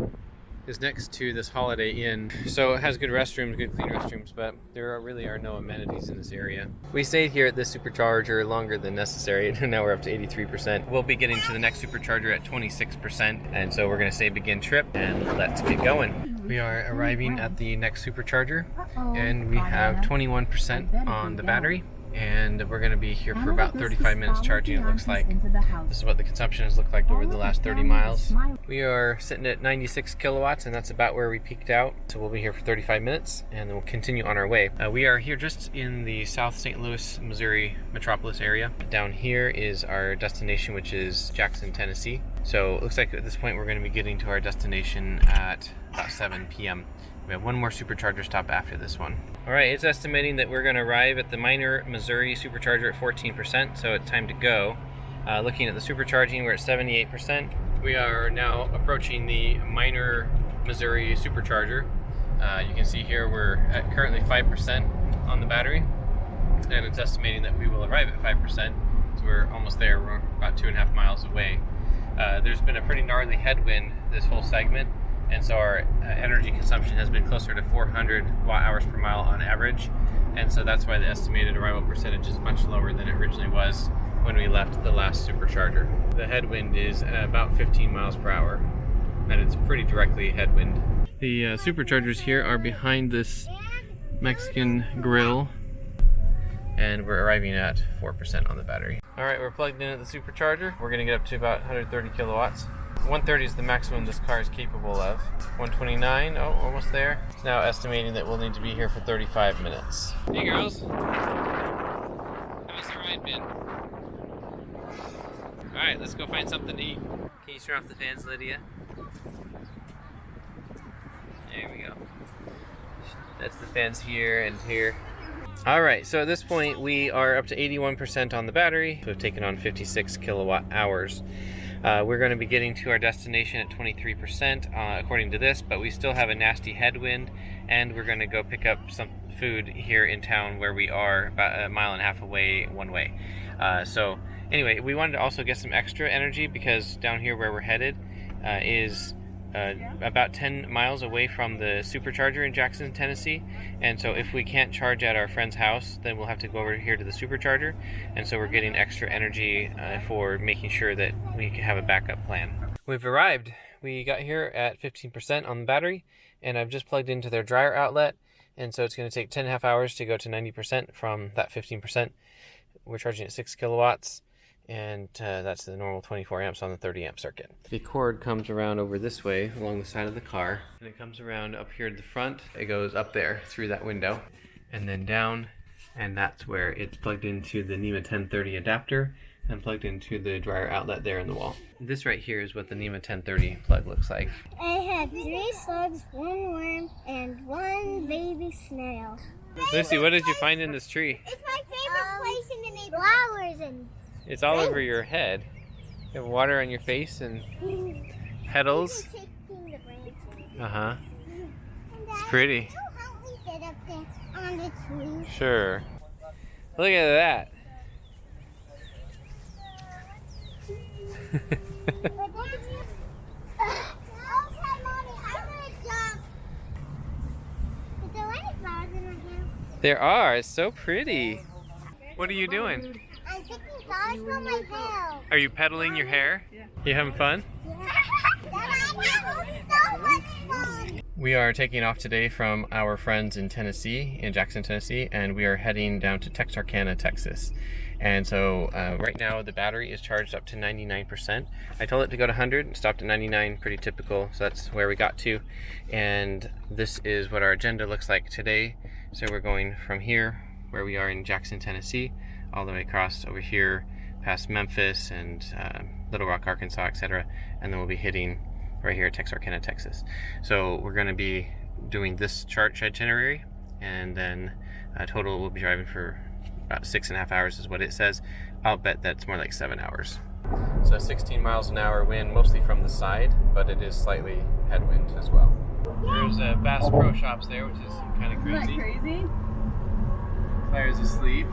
is next to this Holiday Inn. So it has good restrooms, good clean restrooms, but there really are no amenities in this area. We stayed here at this supercharger longer than necessary, and now we're up to 83%. We'll be getting to the next supercharger at 26%, and so we're gonna say begin trip, and let's get going. We are arriving at the next supercharger, and we have 21% on the battery, and we're going to be here for about 35 minutes charging, it looks like. This is what the consumption has looked like over the last 30 miles. We are sitting at 96 kilowatts, and that's about where we peaked out. So we'll be here for 35 minutes, and then we'll continue on our way. We are here just in the South St. Louis, Missouri metropolis area. Down here is our destination, which is Jackson, Tennessee. So it looks like at this point we're going to be getting to our destination at about 7 p.m. We have one more supercharger stop after this one. All right, it's estimating that we're going to arrive at the Minor, Missouri supercharger at 14%, so it's time to go. Looking at the supercharging, we're at 78%. We are now approaching the Minor, Missouri supercharger. You can see here we're at currently 5% on the battery, and it's estimating that we will arrive at 5%, so we're almost there. We're about 2.5 miles away. There's been a pretty gnarly headwind this whole segment, and so our energy consumption has been closer to 400 watt hours per mile on average, and so that's why the estimated arrival percentage is much lower than it originally was when we left the last supercharger. The headwind is about 15 miles per hour, and it's pretty directly headwind. The superchargers here are behind this Mexican grill, and we're arriving at 4% on the battery. All right, we're plugged in at the supercharger. We're gonna get up to about 130 kilowatts. 130 is the maximum this car is capable of. 129, oh, almost there. It's now estimating that we'll need to be here for 35 minutes. Hey girls, how's the ride been? All right, let's go find something to eat. Can you turn off the fans, Lydia? There we go. That's the fans here and here. All right, so at this point we are up to 81% on the battery. We've taken on 56 kilowatt hours. We're going to be getting to our destination at 23% according to this, but we still have a nasty headwind, and we're going to go pick up some food here in town where we are about 1.5 miles away one way. So anyway, we wanted to also get some extra energy because down here where we're headed is about 10 miles away from the supercharger in Jackson, Tennessee, and so if we can't charge at our friend's house, then we'll have to go over here to the supercharger, and so we're getting extra energy for making sure that we can have a backup plan. We've arrived. We got here at 15% on the battery, and I've just plugged into their dryer outlet, and so it's going to take 10.5 hours to go to 90% from that 15%. We're charging at 6 kilowatts. And that's the normal 24 amps on the 30 amp circuit. The cord comes around over this way along the side of the car, and it comes around up here at the front. It goes up there through that window and then down, and that's where it's plugged into the NEMA 1030 adapter and plugged into the dryer outlet there in the wall. This right here is what the NEMA 1030 plug looks like. I had 3 slugs, 1 worm, and 1 baby snail. Lucy, what did you find in this tree? It's my favorite place in the neighborhood. Flowers and It's all over your head. You have water on your face and petals. Uh-huh. It's pretty. Help me get up there on the tree. Sure. Look at that. There are. It's so pretty. What are you doing? I'm picking flowers from my hair. Are you pedaling your hair? Yeah. You having fun? Yeah. So much fun. We are taking off today from our friends in Tennessee, in Jackson, Tennessee, and we are heading down to Texarkana, Texas. And so right now the battery is charged up to 99%. I told it to go to 100, and stopped at 99, pretty typical, so that's where we got to. And this is what our agenda looks like today. So we're going from here, where we are in Jackson, Tennessee, all the way across over here, past Memphis and Little Rock, Arkansas, etc. And then we'll be hitting right here at Texarkana, Texas. So we're going to be doing this church itinerary, and then total we'll be driving for about 6.5 hours is what it says. I'll bet that's more like 7 hours. So 16 miles an hour wind, mostly from the side, but it is slightly headwind as well. There's a Bass Pro Shops there, which is kind of crazy. Isn't that crazy? Claire's asleep,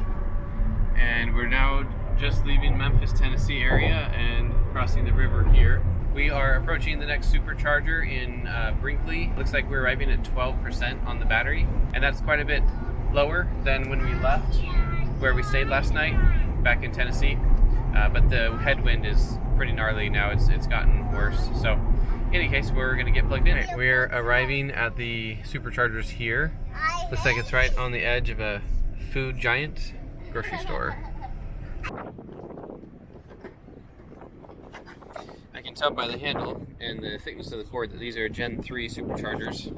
and we're now just leaving Memphis, Tennessee area and crossing the river here. We are approaching the next supercharger in Brinkley. Looks like we're arriving at 12% on the battery, and that's quite a bit lower than when we left where we stayed last night back in Tennessee. But the headwind is pretty gnarly now. It's gotten worse. So in any case, we're gonna get plugged in. We're arriving at the superchargers here. Looks like it's right on the edge of a food giant grocery store. I can tell by the handle and the thickness of the cord that these are Gen 3 superchargers,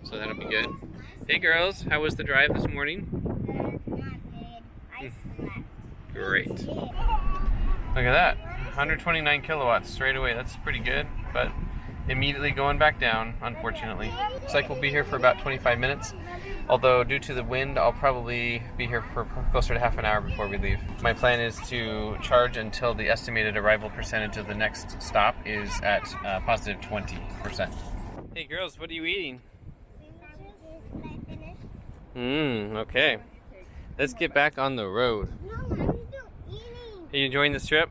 so that'll be good. Hey girls, how was the drive this morning? Great. Look at that, 129 kilowatts straight away. That's pretty good, but immediately going back down, unfortunately. Looks like we'll be here for about 25 minutes. Although due to the wind, I'll probably be here for closer to half an hour before we leave. My plan is to charge until the estimated arrival percentage of the next stop is at positive 20%. Hey girls, what are you eating? Okay. Let's get back on the road. No, I'm still eating. Are you enjoying this trip?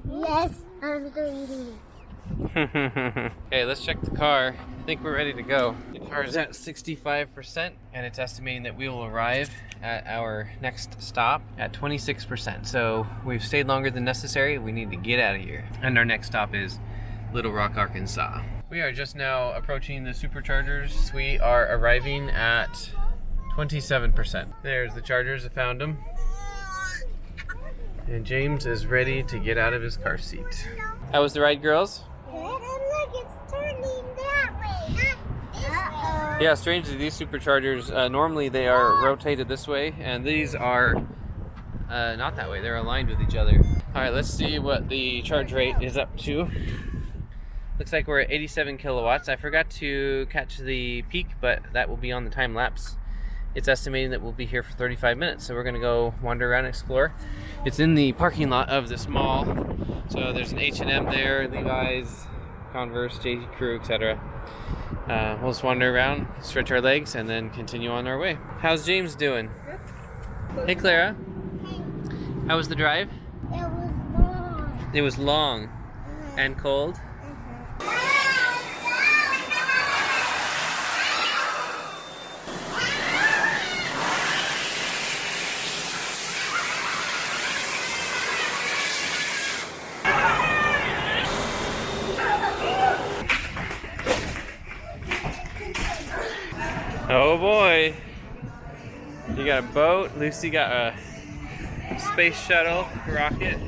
Yes, I'm still eating. Okay, let's check the car. I think we're ready to go. The car is at 65%, and it's estimating that we will arrive at our next stop at 26%. So we've stayed longer than necessary. We need to get out of here. And our next stop is Little Rock, Arkansas. We are just now approaching the superchargers. We are arriving at 27%. There's the chargers. I found them. And James is ready to get out of his car seat. How was the ride, girls? Look, it's turning that way. Uh-oh. Yeah, strangely, these superchargers, normally they are rotated this way, and these are not that way. They're aligned with each other. All right, let's see what the charge rate is up to. Looks like we're at 87 kilowatts. I forgot to catch the peak, but that will be on the time lapse. It's estimating that we'll be here for 35 minutes, so we're gonna go wander around and explore. It's in the parking lot of this mall. So there's an H&M there, Levi's, Converse, J. Crew, etc. We'll just wander around, stretch our legs, and then continue on our way. How's James doing? Good. Hey Clara, how was the drive? It was long. It was long and cold. Oh boy, you got a boat, Lucy got a space shuttle rocket,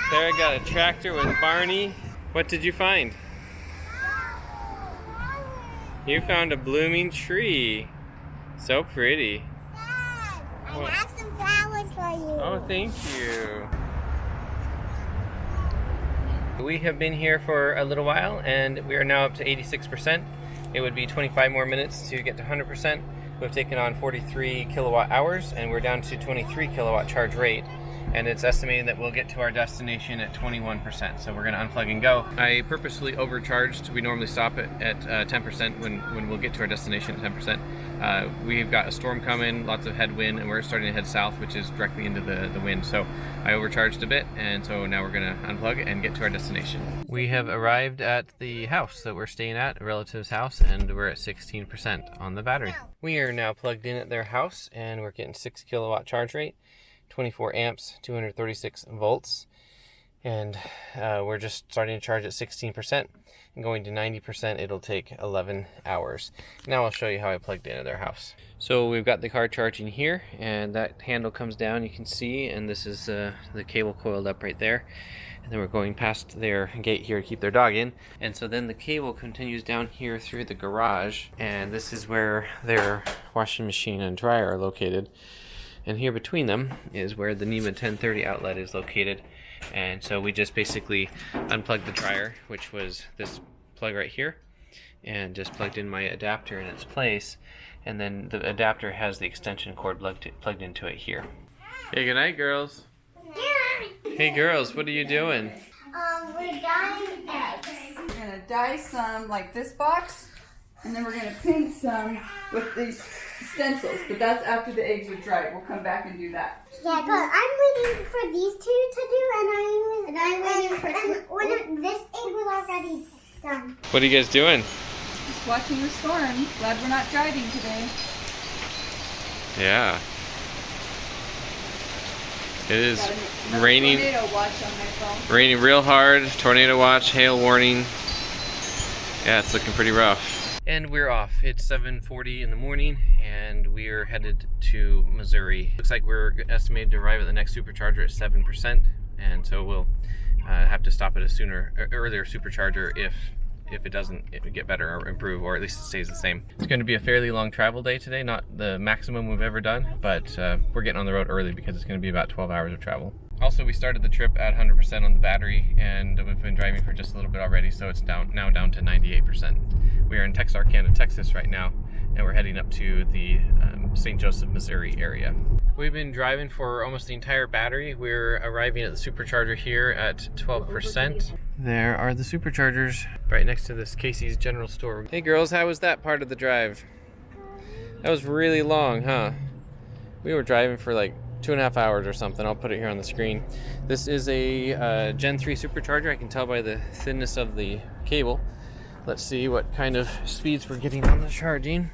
Clara got a tractor with Barney. What did you find? You found a blooming tree. So pretty. Dad, I have some flowers for you. Oh, thank you. We have been here for a little while and we are now up to 86%. It would be 25 more minutes to get to 100%. We've taken on 43 kilowatt hours and we're down to 23 kilowatt charge rate. And it's estimating that we'll get to our destination at 21%. So we're gonna unplug and go. I purposely overcharged. We normally stop at 10% when we'll get to our destination at 10%. We've got a storm coming, lots of headwind, and we're starting to head south, which is directly into the wind. So I overcharged a bit, and so now we're gonna unplug and get to our destination. We have arrived at the house that we're staying at, a relative's house, and we're at 16% on the battery. We are now plugged in at their house, and we're getting 6 kilowatt charge rate. 24 amps, 236 volts, and we're just starting to charge at 16% and going to 90%. It'll take 11 hours. Now I'll show you how I plugged into their house. So we've got the car charging here, and that handle comes down, you can see, and this is the cable coiled up right there. And then we're going past their gate here to keep their dog in, and so then the cable continues down here through the garage, and this is where their washing machine and dryer are located. And here between them is where the NEMA 1030 outlet is located. And so we just basically unplugged the dryer, which was this plug right here. and just plugged in my adapter in its place, and then the adapter has the extension cord plugged into it here. Hey, good night, girls. Hey, girls, what are you doing? We're dyeing eggs. We're gonna dye some like this box, and then we're gonna paint some with these stencils. But that's after the eggs are dried. We'll come back and do that. Yeah, but I'm waiting for these two to do, and I'm waiting for this egg was already done. What are you guys doing? Just watching the storm. Glad we're not driving today. Yeah. It is raining. Tornado watch on my phone. Raining real hard. Tornado watch, hail warning. Yeah, it's looking pretty rough. And we're off. It's 7:40 in the morning, and we're headed to Missouri. Looks like we're estimated to arrive at the next supercharger at 7%, and so we'll have to stop at a earlier supercharger if it doesn't get better or improve, or at least it stays the same. It's going to be a fairly long travel day today, not the maximum we've ever done, but we're getting on the road early because it's going to be about 12 hours of travel. Also, we started the trip at 100% on the battery, and we've been driving for just a little bit already, so it's now down to 98%. We are in Texarkana, Texas right now, and we're heading up to the St. Joseph, Missouri area. We've been driving for almost the entire battery. We're arriving at the supercharger here at 12%. There are the superchargers right next to this Casey's General Store. Hey girls, how was that part of the drive? That was really long, huh? We were driving for like 2.5 hours or something. I'll put it here on the screen. This is a Gen 3 supercharger. I can tell by the thinness of the cable. Let's see what kind of speeds we're getting on the charging.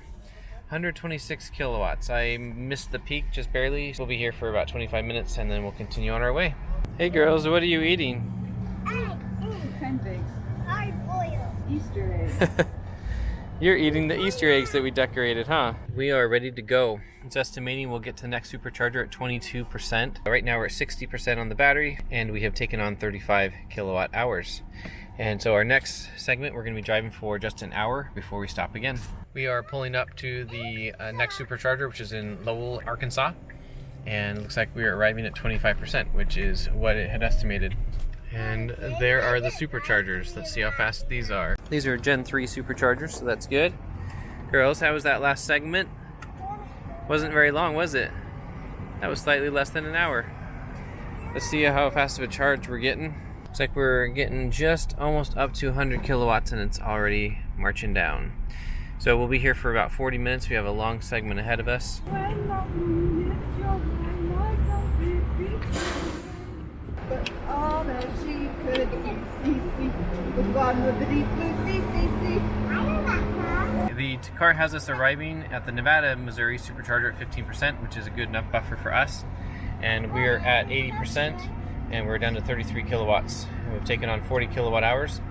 126 kilowatts. I missed the peak just barely. We'll be here for about 25 minutes and then we'll continue on our way. Hey girls, what are you eating? What kind of eggs? Hard boiled. Easter eggs. You're eating the Easter eggs that we decorated, huh? We are ready to go. It's estimating we'll get to the next supercharger at 22%. Right now we're at 60% on the battery, and we have taken on 35 kilowatt hours. And so our next segment, we're going to be driving for just an hour before we stop again. We are pulling up to the next supercharger, which is in Lowell, Arkansas. And it looks like we are arriving at 25%, which is what it had estimated. And there are the superchargers. Let's see how fast these are. These are Gen 3 superchargers, so that's good. Girls, how was that last segment? Wasn't very long, was it? That was slightly less than an hour. Let's see how fast of a charge we're getting. Looks like we're getting just almost up to 100 kilowatts and it's already marching down. So we'll be here for about 40 minutes. We have a long segment ahead of us. But all that she could see was gone with the deep blue sea. I know that song. The car has us arriving at the Nevada, Missouri supercharger at 15%, which is a good enough buffer for us. And we're at 80%, and we're down to 33 kilowatts. We've taken on 40 kilowatt hours,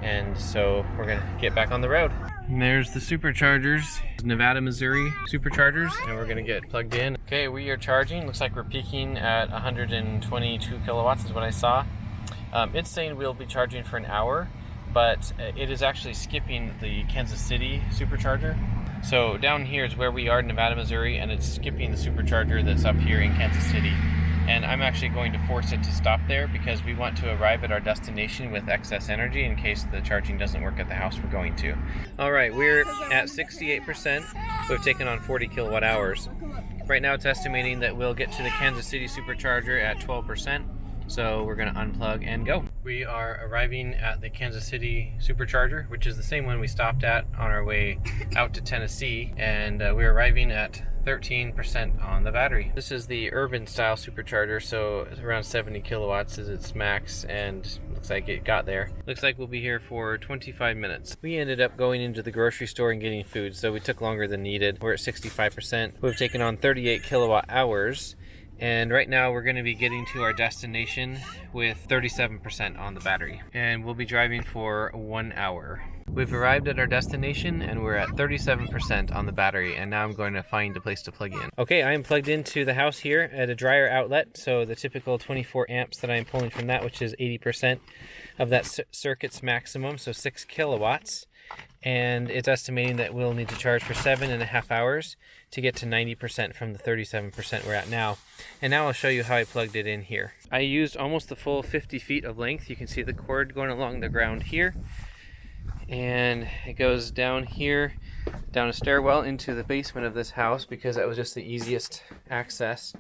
and so we're gonna get back on the road. And there's the superchargers, Nevada, Missouri superchargers, and we're gonna get plugged in. Okay, we are charging. Looks like we're peaking at 122 kilowatts is what I saw. It's saying we'll be charging for an hour, but it is actually skipping the Kansas City supercharger. So down here is where we are in Nevada, Missouri, and it's skipping the supercharger that's up here in Kansas City. And I'm actually going to force it to stop there because we want to arrive at our destination with excess energy in case the charging doesn't work at the house we're going to. All right, we're at 68%. We've taken on 40 kilowatt hours. Right now it's estimating that we'll get to the Kansas City supercharger at 12%. So we're going to unplug and go. We are arriving at the Kansas City supercharger, which is the same one we stopped at on our way out to Tennessee. And we're arriving at 13% on the battery. This is the urban style supercharger, so it's around 70 kilowatts is its max, and looks like it got there. Looks like we'll be here for 25 minutes. We ended up going into the grocery store and getting food, so we took longer than needed. We're at 65%. We've taken on 38 kilowatt hours. And right now we're going to be getting to our destination with 37% on the battery. And we'll be driving for 1 hour. We've arrived at our destination and we're at 37% on the battery, and now I'm going to find a place to plug in. Okay, I am plugged into the house here at a dryer outlet, so the typical 24 amps that I'm pulling from that, which is 80% of that circuit's maximum, so 6 kilowatts. And it's estimating that we'll need to charge for 7.5 hours to get to 90% from the 37% we're at now. And now I'll show you how I plugged it in here. I used almost the full 50 feet of length. You can see the cord going along the ground here. and it goes down here, down a stairwell into the basement of this house because that was just the easiest access.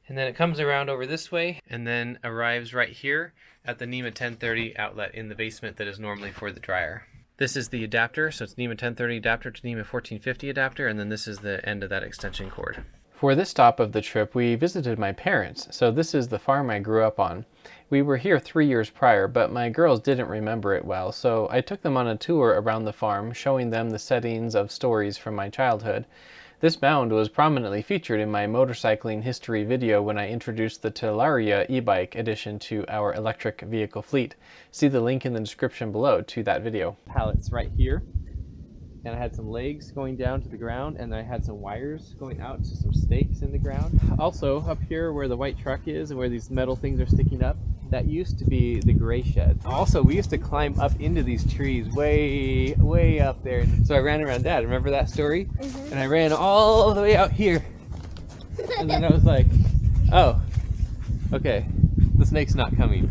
And then it comes around over this way and then arrives right here at the NEMA 1030 outlet in the basement that is normally for the dryer. This is the adapter, so it's NEMA 1030 adapter to NEMA 1450 adapter, and then this is the end of that extension cord. For this stop of the trip, we visited my parents, so this is the farm I grew up on. We were here 3 years prior, but my girls didn't remember it well, so I took them on a tour around the farm, showing them the settings of stories from my childhood. This mound was prominently featured in my motorcycling history video when I introduced the Telaria e-bike addition to our electric vehicle fleet. See the link in the description below to that video. Pallets right here, and I had some legs going down to the ground, and I had some wires going out to some stakes in the ground. Also, up here where the white truck is and where these metal things are sticking up, that used to be the gray shed. Also, we used to climb up into these trees way up there. So I ran around Dad. Remember that story? Mm-hmm. And I ran all the way out here. And then I was like, oh, okay, the snake's not coming.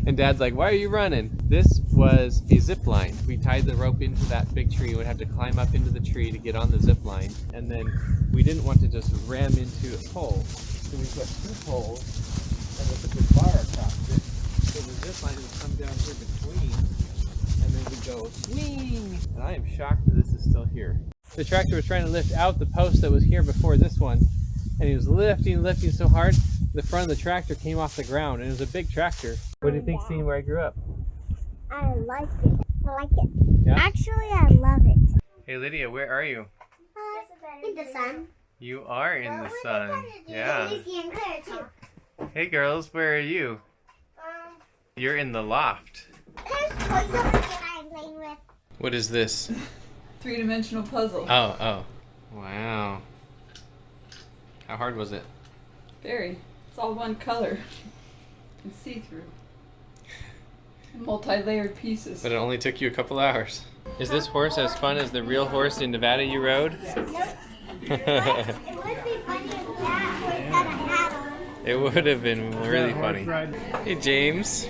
And Dad's like, why are you running? This was a zip line. We tied the rope into that big tree and would have to climb up into the tree to get on the zip line. And then we didn't want to just ram into a pole. So we put 2 poles and we put this bar across it. So the zip line would come down here between, and then we'd go swing. And I am shocked that this is still here. The tractor was trying to lift out the post that was here before this one, and he was lifting so hard, the front of the tractor came off the ground, and it was a big tractor. What do you think, seeing where I grew up? I like it. I like it. Yeah? Actually, I love it. Hey Lydia, where are you? In the sun. You are in the sun. Yeah. Lucy and Claire too. Hey girls, where are you? You're in the loft. There's toys over that I'm playing with. What is this? 3-dimensional puzzle. Oh. Wow. How hard was it? Very. It's all one color. And see-through. Multi-layered pieces. But it only took you a couple hours. Is this horse as fun as the real horse in Nevada you rode? It would be funny if that horse had a hat on. It would have been really funny. Hey James.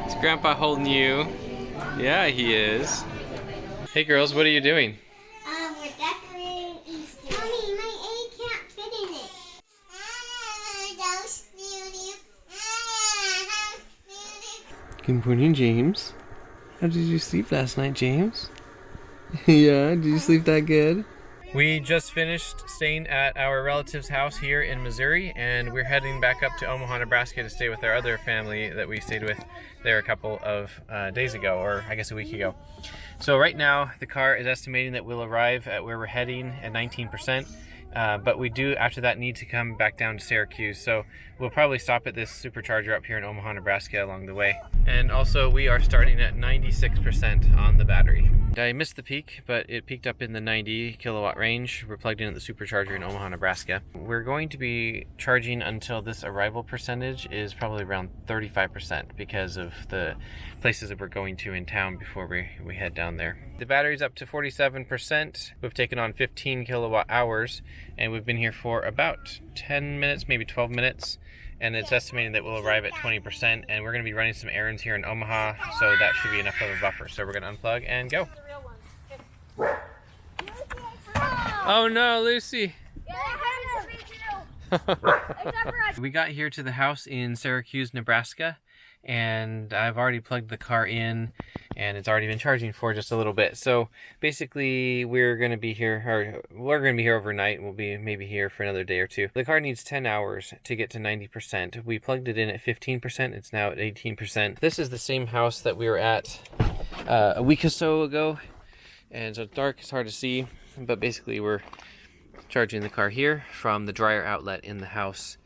Is Grandpa holding you? Yeah, he is. Hey girls, what are you doing? We're decorating Easter. Mommy, my egg can't fit in it. Good morning, James. How did you sleep last night, James? Yeah, did you sleep that good? We just finished staying at our relative's house here in Missouri, and we're heading back up to Omaha, Nebraska to stay with our other family that we stayed with there a couple of days ago, or I guess a week ago. So right now, the car is estimating that we'll arrive at where we're heading at 19%, but we do, after that, need to come back down to Syracuse. So we'll probably stop at this supercharger up here in Omaha, Nebraska along the way. And also, we are starting at 96% on the battery. I missed the peak, but it peaked up in the 90 kilowatt range. We're plugged in at the supercharger in Omaha, Nebraska. We're going to be charging until this arrival percentage is probably around 35% because of the places that we're going to in town before we head down there. The battery's up to 47%. We've taken on 15 kilowatt hours, and we've been here for about 10 minutes, maybe 12 minutes. And it's estimating that we'll arrive at 20%, and we're going to be running some errands here in Omaha, so that should be enough of a buffer. So we're going to unplug and go. Oh no, Lucy! We got here to the house in Syracuse, Nebraska, and I've already plugged the car in, and it's already been charging for just a little bit. So basically, we're going to be here overnight. We'll be maybe here for another day or two. The car needs 10 hours to get to 90%. We plugged it in at 15%. It's now at 18%. This is the same house that we were at a week or so ago, and so it's dark. It's hard to see, but basically we're charging the car here from the dryer outlet in the house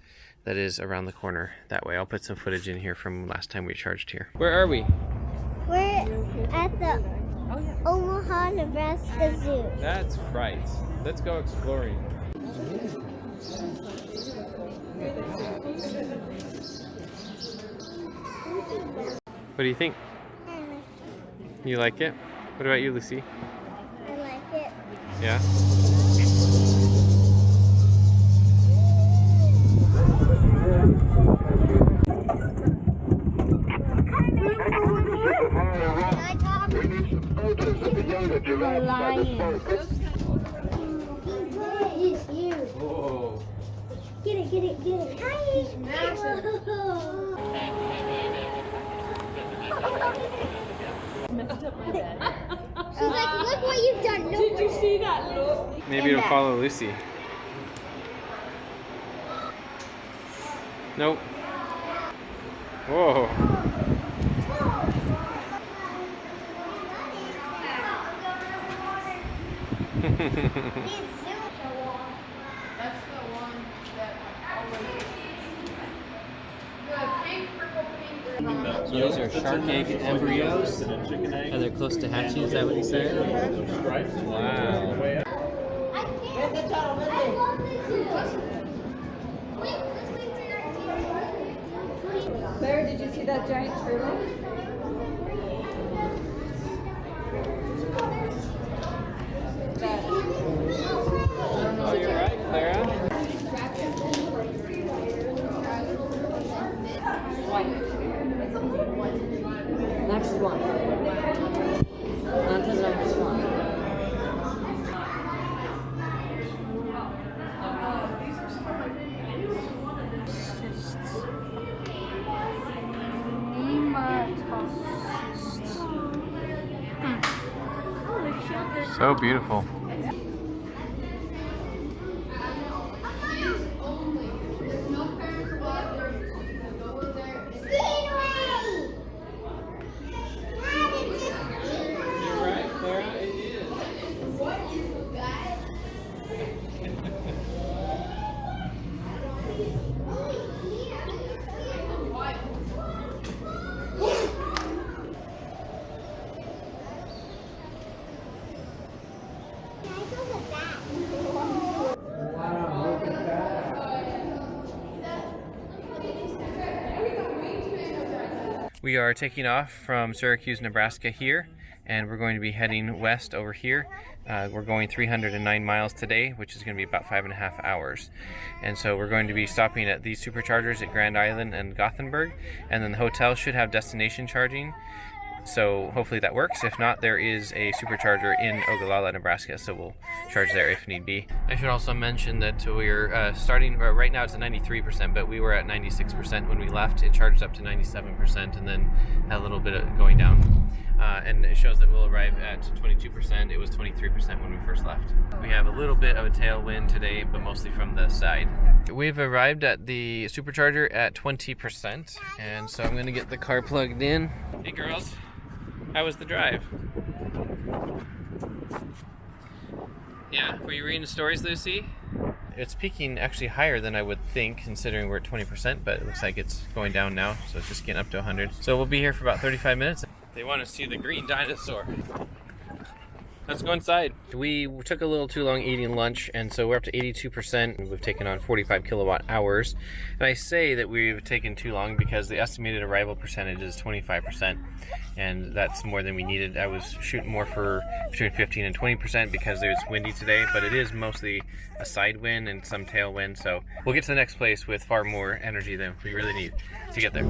that is around the corner that way. I'll put some footage in here from last time we charged here. Where are we? We're at the Omaha Nebraska Zoo. That's right. Let's go exploring. What do you think? You like it? What about you, Lucy? I like it. Yeah? Can I talk? The lion. He's huge. Whoa. Get it, get it, get it. He's massive. She's like, look what you've done. No. Did you see that look? Maybe it'll follow Lucy. Nope. Whoa. That's the one that always. The pink, purple, pink. So these are shark egg embryos, and they're close to hatching. Is that what he said? Wow. I can't. I love this too. Wait, let's wait for your team. Claire, did you see that giant turtle? Oh, you're right, Clara. Next one. On to the next one. So beautiful. We are taking off from Syracuse, Nebraska here, and we're going to be heading west over here. We're going 309 miles today, which is going to be about 5.5 hours. And so we're going to be stopping at these superchargers at Grand Island and Gothenburg, and then the hotel should have destination charging. So hopefully that works. If not, there is a supercharger in Ogallala, Nebraska, so we'll charge there if need be. I should also mention that we're starting, right now it's at 93%, but we were at 96% when we left. It charged up to 97% and then had a little bit of going down. And it shows that we'll arrive at 22%. It was 23% when we first left. We have a little bit of a tailwind today, but mostly from the side. We've arrived at the supercharger at 20%, and so I'm going to get the car plugged in. Hey girls. How was the drive? Yeah, were you reading the stories, Lucy? It's peaking actually higher than I would think, considering we're at 20%, but it looks like it's going down now, so it's just getting up to 100. So we'll be here for about 35 minutes. They want to see the green dinosaur. Let's go inside. We took a little too long eating lunch, and so we're up to 82%. We've taken on 45 kilowatt hours. And I say that we've taken too long because the estimated arrival percentage is 25%, and that's more than we needed. I was shooting more for between 15 and 20% because it's windy today, but it is mostly a side wind and some tailwind, so we'll get to the next place with far more energy than we really need to get there.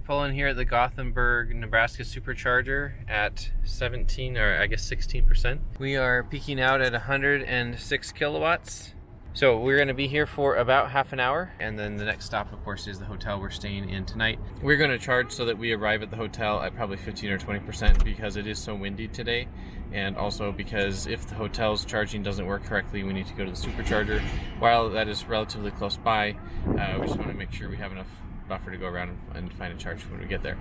Pulling here at the Gothenburg Nebraska supercharger at 17, or I guess 16%. We are peaking out at 106 kilowatts. So we're going to be here for about half an hour, and then the next stop, of course, is the hotel we're staying in tonight. We're going to charge so that we arrive at the hotel at probably 15 or 20% because it is so windy today, and also because if the hotel's charging doesn't work correctly, we need to go to the supercharger. While that is relatively close by, we just want to make sure we have enough buffer to go around and find a charge when we get there.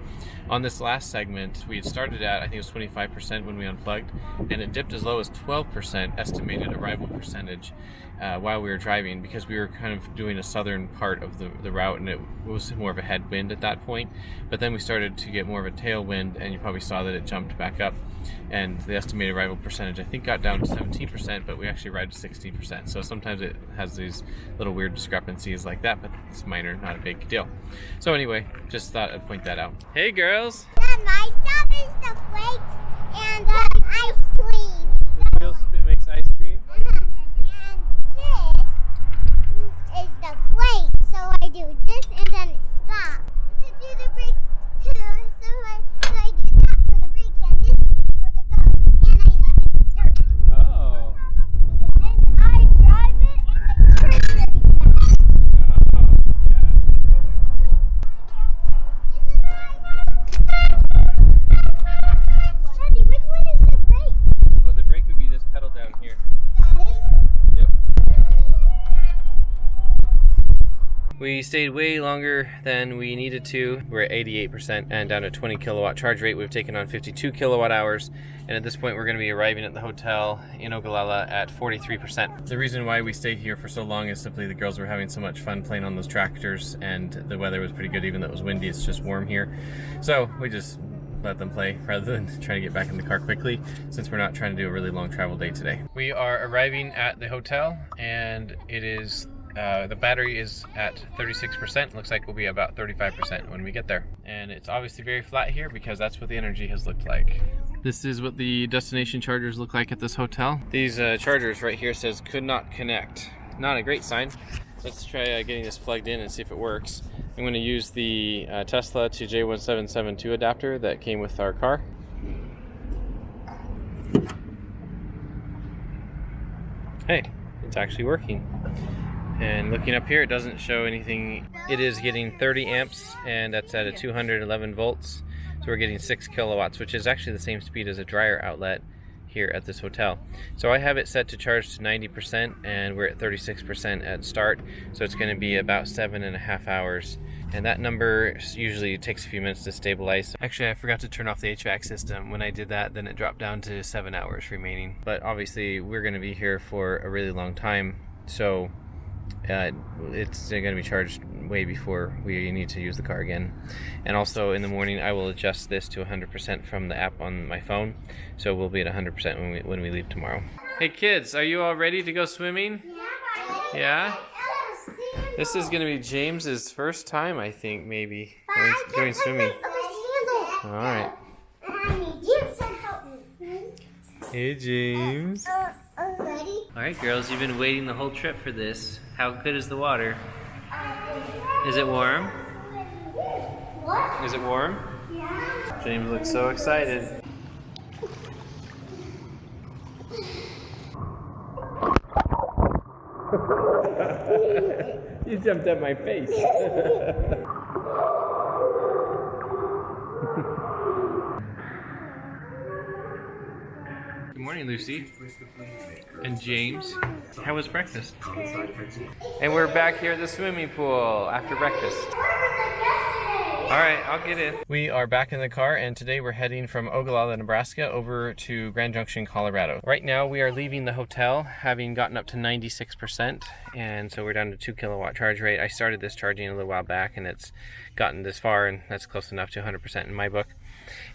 On this last segment, we had started at, I think it was 25% when we unplugged, and it dipped as low as 12% estimated arrival percentage while we were driving, because we were kind of doing a southern part of the route, and it was more of a headwind at that point. But then we started to get more of a tailwind, and you probably saw that it jumped back up, and the estimated arrival percentage I think got down to 17%, but we actually arrived at 16%. So sometimes it has these little weird discrepancies like that, but it's minor, not a big deal. So anyway, just thought I'd point that out. Hey girls! My job is the flakes and the ice cream. Jill makes ice cream. And We stayed way longer than we needed to. We're at 88% and down to 20 kilowatt charge rate. We've taken on 52 kilowatt hours. And at this point, we're going to be arriving at the hotel in Ogallala at 43%. The reason why we stayed here for so long is simply the girls were having so much fun playing on those tractors, and the weather was pretty good, even though it was windy. It's just warm here. So we just let them play rather than trying to get back in the car quickly, since we're not trying to do a really long travel day today. We are arriving at the hotel, and it is the battery is at 36%. Looks like we'll be about 35% when we get there. And it's obviously very flat here because that's what the energy has looked like. This is what the destination chargers look like at this hotel. These chargers right here says could not connect. Not a great sign. Let's try getting this plugged in and see if it works. I'm going to use the Tesla to J1772 adapter that came with our car. Hey, it's actually working. And looking up here, it doesn't show anything. It is getting 30 amps, and that's at a 211 volts. So we're getting 6 kilowatts, which is actually the same speed as a dryer outlet here at this hotel. So I have it set to charge to 90%, and we're at 36% at start. So it's going to be about 7.5 hours. And that number usually takes a few minutes to stabilize. Actually, I forgot to turn off the HVAC system. When I did that, then it dropped down to 7 hours remaining. But obviously, we're going to be here for a really long time. So it's going to be charged way before we need to use the car again. And also in the morning I will adjust this to 100% from the app on my phone, so we'll be at 100% when we leave tomorrow. Hey kids, are you all ready to go swimming? Yeah? This is going to be James's first time, I think, maybe going swimming. Alright. Hey James. Alright girls, you've been waiting the whole trip for this. How good is the water? Is it warm? What? Is it warm? Yeah. James looks so excited. You jumped at my face. Good morning, Lucy. And James. How was breakfast? And we're back here at the swimming pool after breakfast. Alright, I'll get in. We are back in the car, and today we're heading from Ogallala, Nebraska over to Grand Junction, Colorado. Right now we are leaving the hotel having gotten up to 96%, and so we're down to 2 kilowatt charge rate. I started this charging a little while back, and it's gotten this far, and that's close enough to 100% in my book.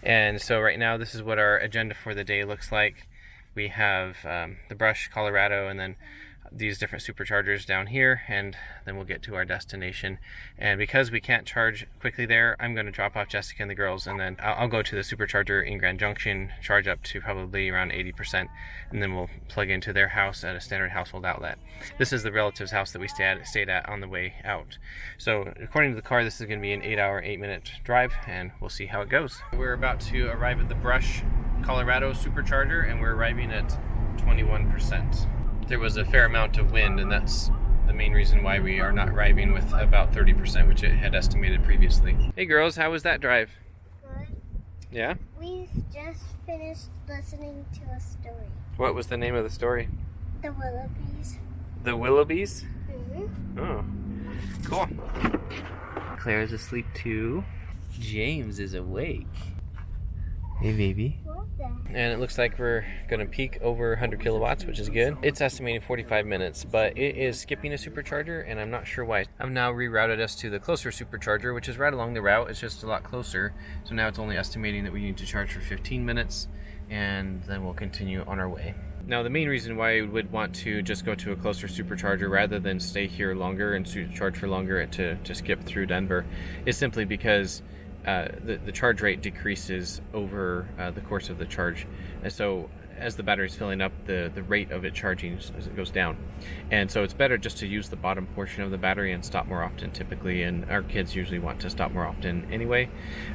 And so right now this is what our agenda for the day looks like. We have the Brush, Colorado, and then these different superchargers down here, and then we'll get to our destination. And because we can't charge quickly there, I'm going to drop off Jessica and the girls, and then I'll go to the supercharger in Grand Junction, charge up to probably around 80%, and then we'll plug into their house at a standard household outlet. This is the relative's house that we stayed at on the way out. So according to the car, this is going to be an 8-hour, 8-minute drive, and we'll see how it goes. We're about to arrive at the Brush, Colorado supercharger, and we're arriving at 21%. There was a fair amount of wind, and that's the main reason why we are not arriving with about 30%, which it had estimated previously. Hey girls, how was that drive? Good. Yeah? We've just finished listening to a story. What was the name of the story? The Willoughbys. The Willoughbys? Mm-hmm. Oh, cool. Claire's asleep too. James is awake. Hey baby. And it looks like we're going to peak over 100 kilowatts, which is good. It's estimating 45 minutes, but it is skipping a supercharger, and I'm not sure why. I've now rerouted us to the closer supercharger, which is right along the route. It's just a lot closer. So now it's only estimating that we need to charge for 15 minutes, and then we'll continue on our way. Now, the main reason why I would want to just go to a closer supercharger rather than stay here longer and charge for longer to skip through Denver is simply because the charge rate decreases over the course of the charge. And so as the battery is filling up, the rate of it charging goes down. And so it's better just to use the bottom portion of the battery and stop more often typically, and our kids usually want to stop more often anyway.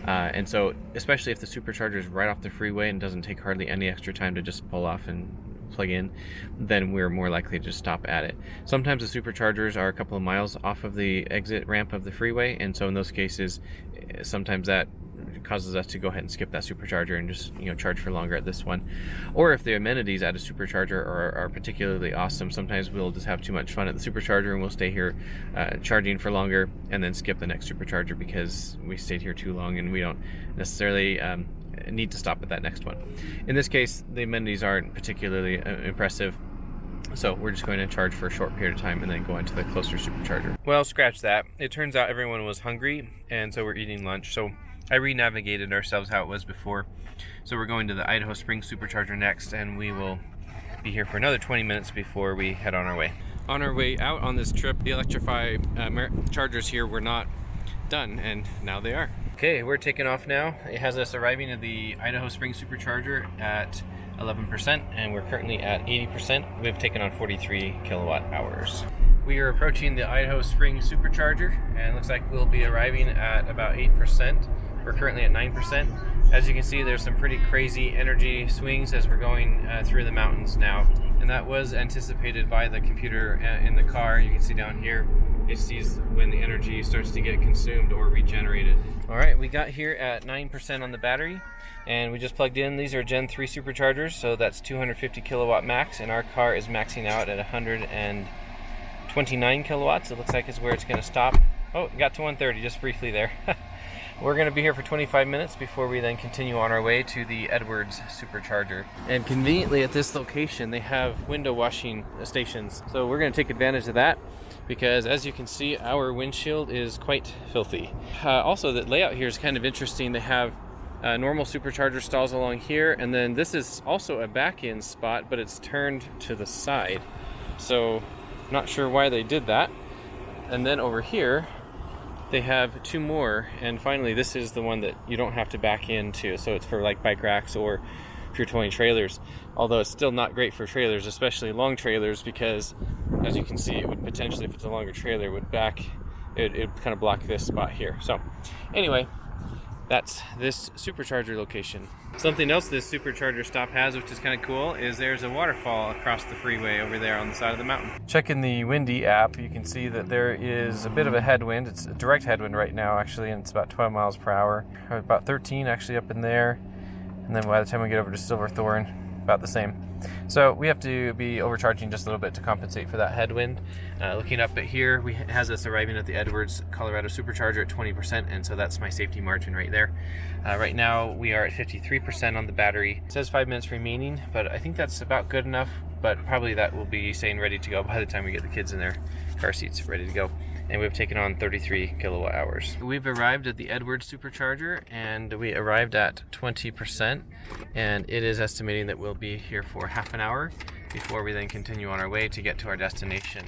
And so especially if the supercharger is right off the freeway and doesn't take hardly any extra time to just pull off and plug in, then we're more likely to just stop at it. Sometimes the superchargers are a couple of miles off of the exit ramp of the freeway, and so in those cases, sometimes that causes us to go ahead and skip that supercharger and just charge for longer at this one. Or if the amenities at a supercharger are particularly awesome, sometimes we'll just have too much fun at the supercharger and we'll stay here charging for longer and then skip the next supercharger because we stayed here too long and we don't necessarily need to stop at that next one. In this case, the amenities aren't particularly impressive, so we're just going to charge for a short period of time and then go into the closer supercharger. Well, scratch that. It turns out everyone was hungry, and so we're eating lunch. So I re-navigated ourselves how it was before. So we're going to the Idaho Springs supercharger next, and we will be here for another 20 minutes before we head on our way. On our way out on this trip, the Electrify chargers here were not done, and now they are. Okay, we're taking off now. It has us arriving at the Idaho Springs supercharger at 11%, and we're currently at 80%. We've taken on 43 kilowatt hours. We are approaching the Idaho Springs supercharger, and it looks like we'll be arriving at about 8%. We're currently at 9%. As you can see, there's some pretty crazy energy swings as we're going through the mountains now. And that was anticipated by the computer in the car. You can see down here, it sees when the energy starts to get consumed or regenerated. All right, we got here at 9% on the battery, and we just plugged in. These are Gen 3 superchargers, so that's 250 kilowatt max, and our car is maxing out at 129 kilowatts. It looks like is where it's going to stop. Oh, it got to 130 just briefly there. We're going to be here for 25 minutes before we then continue on our way to the Edwards supercharger. And conveniently at this location, they have window washing stations. So we're going to take advantage of that because, as you can see, our windshield is quite filthy. Also, the layout here is kind of interesting. They have normal supercharger stalls along here, and then this is also a back-in spot, but it's turned to the side. So, not sure why they did that. And then over here, they have two more, and finally this is the one that you don't have to back into, so it's for like bike racks or if you're towing trailers, although it's still not great for trailers, especially long trailers, because as you can see, it would potentially, if it's a longer trailer, would back, it would kind of block this spot here. So anyway, that's this supercharger location. Something else this supercharger stop has, which is kind of cool, is there's a waterfall across the freeway over there on the side of the mountain. Checking the Windy app, you can see that there is a bit of a headwind. It's a direct headwind right now, actually, and it's about 12 miles per hour. About 13 actually up in there. And then by the time we get over to Silverthorne, about the same. So we have to be overcharging just a little bit to compensate for that headwind. Looking up at here, it has us arriving at the Edwards Colorado supercharger at 20%, and so that's my safety margin right there. Right now we are at 53% on the battery. It says 5 minutes remaining, but I think that's about good enough, but probably that will be saying ready to go by the time we get the kids in their car seats ready to go. And we've taken on 33 kilowatt hours. We've arrived at the Edwards supercharger, and we arrived at 20%, and it is estimating that we'll be here for half an hour before we then continue on our way to get to our destination.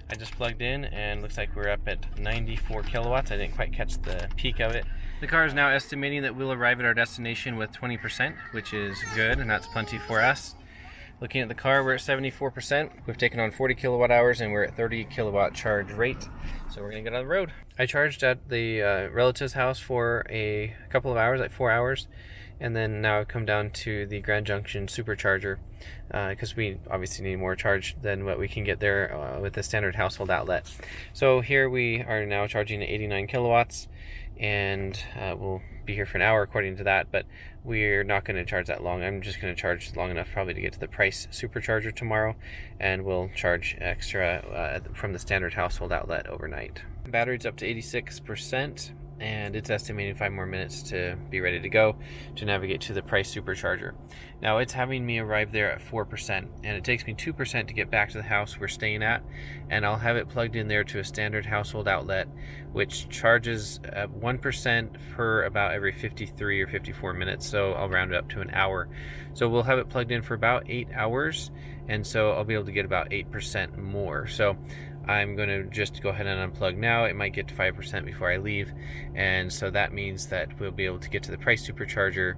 I just plugged in, and looks like we're up at 94 kilowatts. I didn't quite catch the peak of it. The car is now estimating that we'll arrive at our destination with 20%, which is good, and that's plenty for us. Looking at the car, we're at 74%. We've taken on 40 kilowatt hours, and we're at 30 kilowatt charge rate. So we're going to get on the road. I charged at the relative's house for a couple of hours, like 4 hours. And then now I've come down to the Grand Junction supercharger because we obviously need more charge than what we can get there with the standard household outlet. So here we are now charging at 89 kilowatts, and we'll be here for an hour according to that, but we're not going to charge that long. I'm just going to charge long enough probably to get to the Price supercharger tomorrow, and we'll charge extra from the standard household outlet overnight. Battery's up to 86%, and it's estimating 5 more minutes to be ready to go to navigate to the Price supercharger. Now it's having me arrive there at 4%, and it takes me 2% to get back to the house we're staying at, and I'll have it plugged in there to a standard household outlet, which charges 1% per about every 53 or 54 minutes, so I'll round it up to an hour. So we'll have it plugged in for about 8 hours, and so I'll be able to get about 8% more. So I'm going to just go ahead and unplug now. It might get to 5% before I leave, and so that means that we'll be able to get to the Price supercharger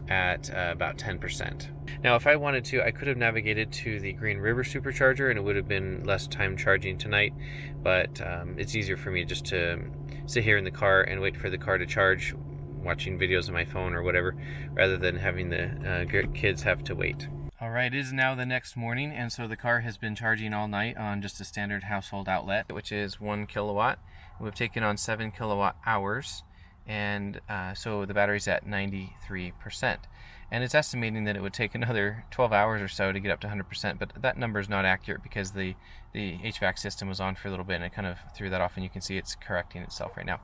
at about 10%. Now if I wanted to, I could have navigated to the Green River supercharger, and it would have been less time charging tonight, but it's easier for me just to sit here in the car and wait for the car to charge, watching videos on my phone or whatever, rather than having the kids have to wait. Alright, it is now the next morning, and so the car has been charging all night on just a standard household outlet, which is 1 kilowatt. We've taken on 7 kilowatt hours, and so the battery's at 93%. And it's estimating that it would take another 12 hours or so to get up to 100%, but that number is not accurate because the HVAC system was on for a little bit and it kind of threw that off, and you can see it's correcting itself right now.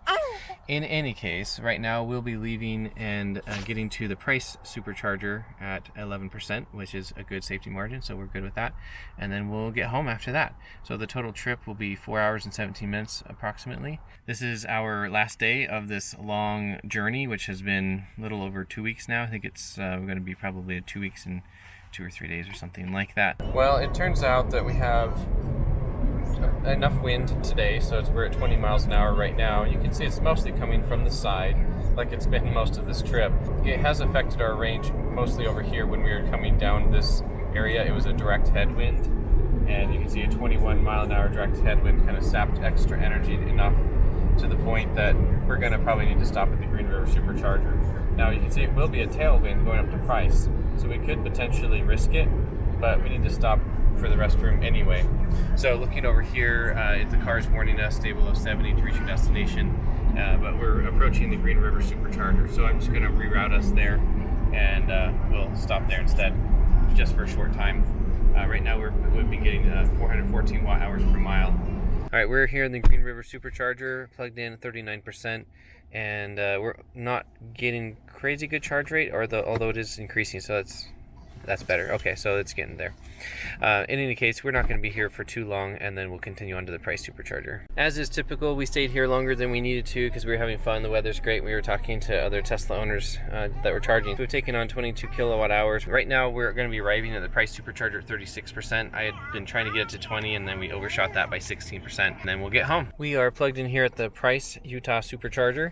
In any case, right now we'll be leaving and getting to the Price supercharger at 11%, which is a good safety margin, so we're good with that. And then we'll get home after that. So the total trip will be 4 hours and 17 minutes approximately. This is our last day of this long journey, which has been a little over 2 weeks now. I think it's we're going to be probably 2 weeks and 2 or 3 days or something like that. Well, it turns out that we have enough wind today, so we're at 20 miles an hour right now. You can see it's mostly coming from the side, like it's been most of this trip. It has affected our range mostly over here. When we were coming down this area, it was a direct headwind, and you can see a 21 mile an hour direct headwind kind of sapped extra energy enough to the point that we're going to probably need to stop at the Green River supercharger. Now you can see it will be a tailwind going up to Price, so we could potentially risk it, but we need to stop for the restroom anyway. So looking over here, the car is warning us stay below 70 to reach your destination, but we're approaching the Green River supercharger, so I'm just going to reroute us there, and we'll stop there instead, just for a short time. Right now we've been getting 414 watt hours per mile. Alright, we're here in the Green River supercharger, plugged in at 39%, and we're not getting crazy good charge rate, although it is increasing, so that's better. Okay, so it's getting there. In any case, we're not going to be here for too long, and then we'll continue on to the Price supercharger. As is typical, we stayed here longer than we needed to because we were having fun. The weather's great. We were talking to other Tesla owners that were charging. So we've taken on 22 kilowatt hours. Right now, we're going to be arriving at the Price supercharger at 36%. I had been trying to get it to 20, and then we overshot that by 16%, and then we'll get home. We are plugged in here at the Price Utah supercharger,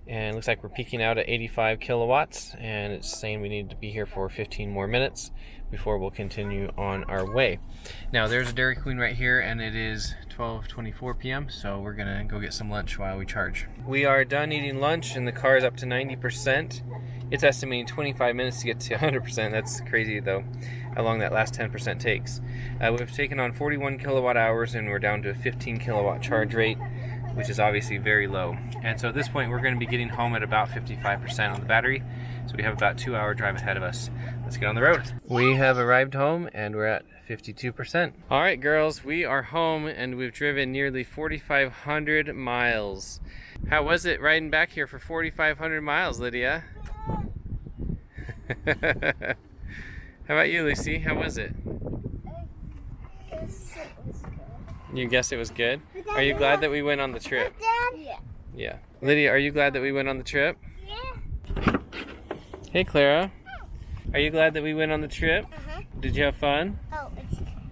and it looks like we're peaking out at 85 kilowatts, and it's saying we need to be here for 15 more minutes before we'll continue on our way. Now there's a Dairy Queen right here, and it is 12:24 p.m. so we're gonna go get some lunch while we charge. We are done eating lunch, and the car is up to 90%. It's estimating 25 minutes to get to 100%. That's crazy though, how long that last 10% takes. We've taken on 41 kilowatt hours, and we're down to a 15 kilowatt charge rate, which is obviously very low. And so at this point, we're going to be getting home at about 55% on the battery. So we have about a 2-hour drive ahead of us. Let's get on the road. We have arrived home, and we're at 52%. All right, girls, we are home, and we've driven nearly 4,500 miles. How was it riding back here for 4,500 miles, Lydia? How about you, Lucy? How was it? You guess it was good? Are you glad that we went on the trip? Yeah. Yeah. Lydia, are you glad that we went on the trip? Yeah. Hey, Clara. Are you glad that we went on the trip? Uh-huh. Did you have fun? Oh,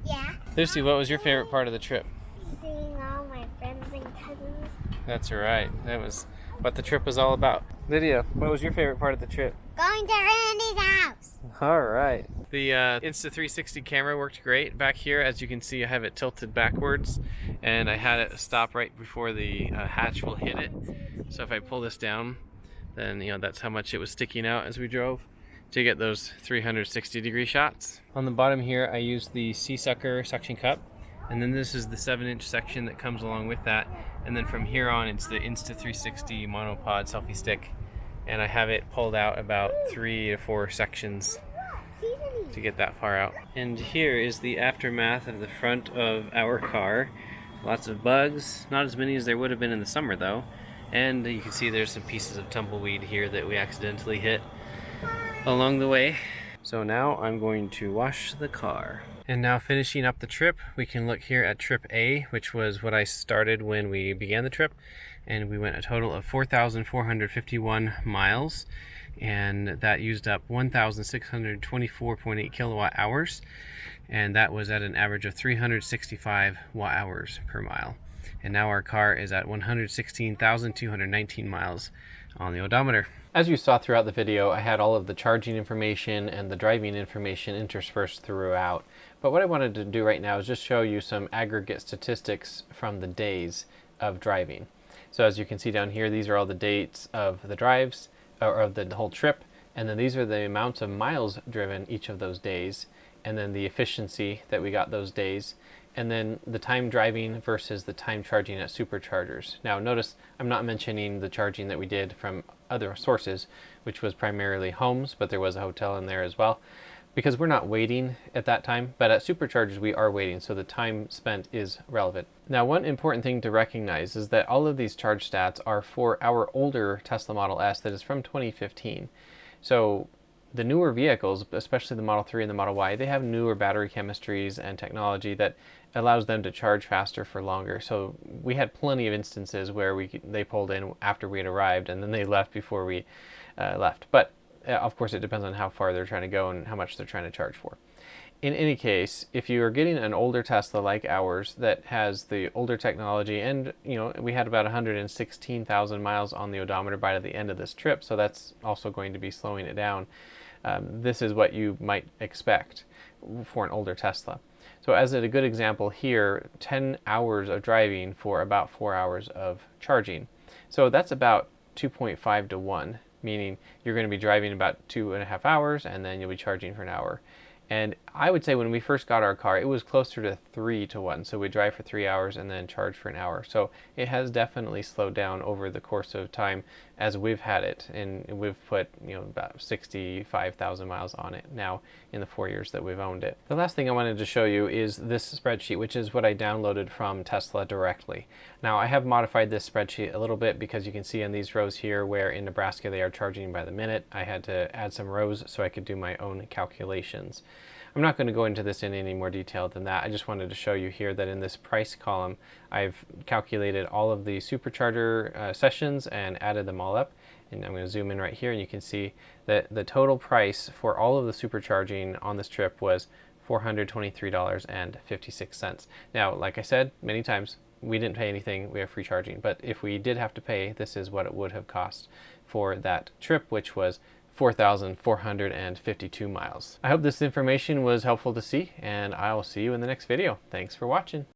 yeah. Lucy, what was your favorite part of the trip? Seeing all my friends and cousins. That's right. That was what the trip was all about. Lydia, what was your favorite part of the trip? Going to Randy's house. All right. The Insta360 camera worked great back here. As you can see, I have it tilted backwards, and I had it stop right before the hatch will hit it. So if I pull this down, then that's how much it was sticking out as we drove to get those 360-degree shots. On the bottom here, I used the Sea-Sucker suction cup, and then this is the 7-inch section that comes along with that. And then from here on, it's the Insta360 monopod selfie stick, and I have it pulled out about 3 to 4 sections to get that far out. And here is the aftermath of the front of our car. Lots of bugs, not as many as there would have been in the summer though. And you can see there's some pieces of tumbleweed here that we accidentally hit along the way. So now I'm going to wash the car. And now finishing up the trip, we can look here at trip A, which was what I started when we began the trip. And we went a total of 4,451 miles. And that used up 1,624.8 kilowatt hours. And that was at an average of 365 watt hours per mile. And now our car is at 116,219 miles on the odometer. As you saw throughout the video, I had all of the charging information and the driving information interspersed throughout. But what I wanted to do right now is just show you some aggregate statistics from the days of driving. So as you can see down here, these are all the dates of the drives, or of the whole trip, and then these are the amounts of miles driven each of those days. and then the efficiency that we got those days, and then the time driving versus the time charging at superchargers. Now notice I'm not mentioning the charging that we did from other sources, which was primarily homes, but there was a hotel in there as well, because we're not waiting at that time, but at superchargers we are waiting, so the time spent is relevant. Now, one important thing to recognize is that all of these charge stats are for our older Tesla Model S that is from 2015. So the newer vehicles, especially the Model 3 and the Model Y, they have newer battery chemistries and technology that allows them to charge faster for longer. So we had plenty of instances where they pulled in after we had arrived and then they left before we left. But of course, it depends on how far they're trying to go and how much they're trying to charge for. In any case, if you are getting an older Tesla like ours that has the older technology, and we had about 116,000 miles on the odometer by the end of this trip, so that's also going to be slowing it down. This is what you might expect for an older Tesla. So as a good example here, 10 hours of driving for about 4 hours of charging. So that's about 2.5 to 1. Meaning you're going to be driving about 2.5 hours and then you'll be charging for an hour. And I would say when we first got our car, it was closer to 3 to 1. So we drive for 3 hours and then charge for an hour. So it has definitely slowed down over the course of time as we've had it. And we've put about 65,000 miles on it now in the 4 years that we've owned it. The last thing I wanted to show you is this spreadsheet, which is what I downloaded from Tesla directly. Now I have modified this spreadsheet a little bit because you can see in these rows here where in Nebraska they are charging by the minute. I had to add some rows so I could do my own calculations. I'm not going to go into this in any more detail than that. I just wanted to show you here that in this price column, I've calculated all of the supercharger sessions and added them all up. And I'm going to zoom in right here and you can see that the total price for all of the supercharging on this trip was $423.56. Now, like I said many times, we didn't pay anything, we have free charging. But if we did have to pay, this is what it would have cost for that trip, which was 4,452 miles. I hope this information was helpful to see, and I will see you in the next video. Thanks for watching.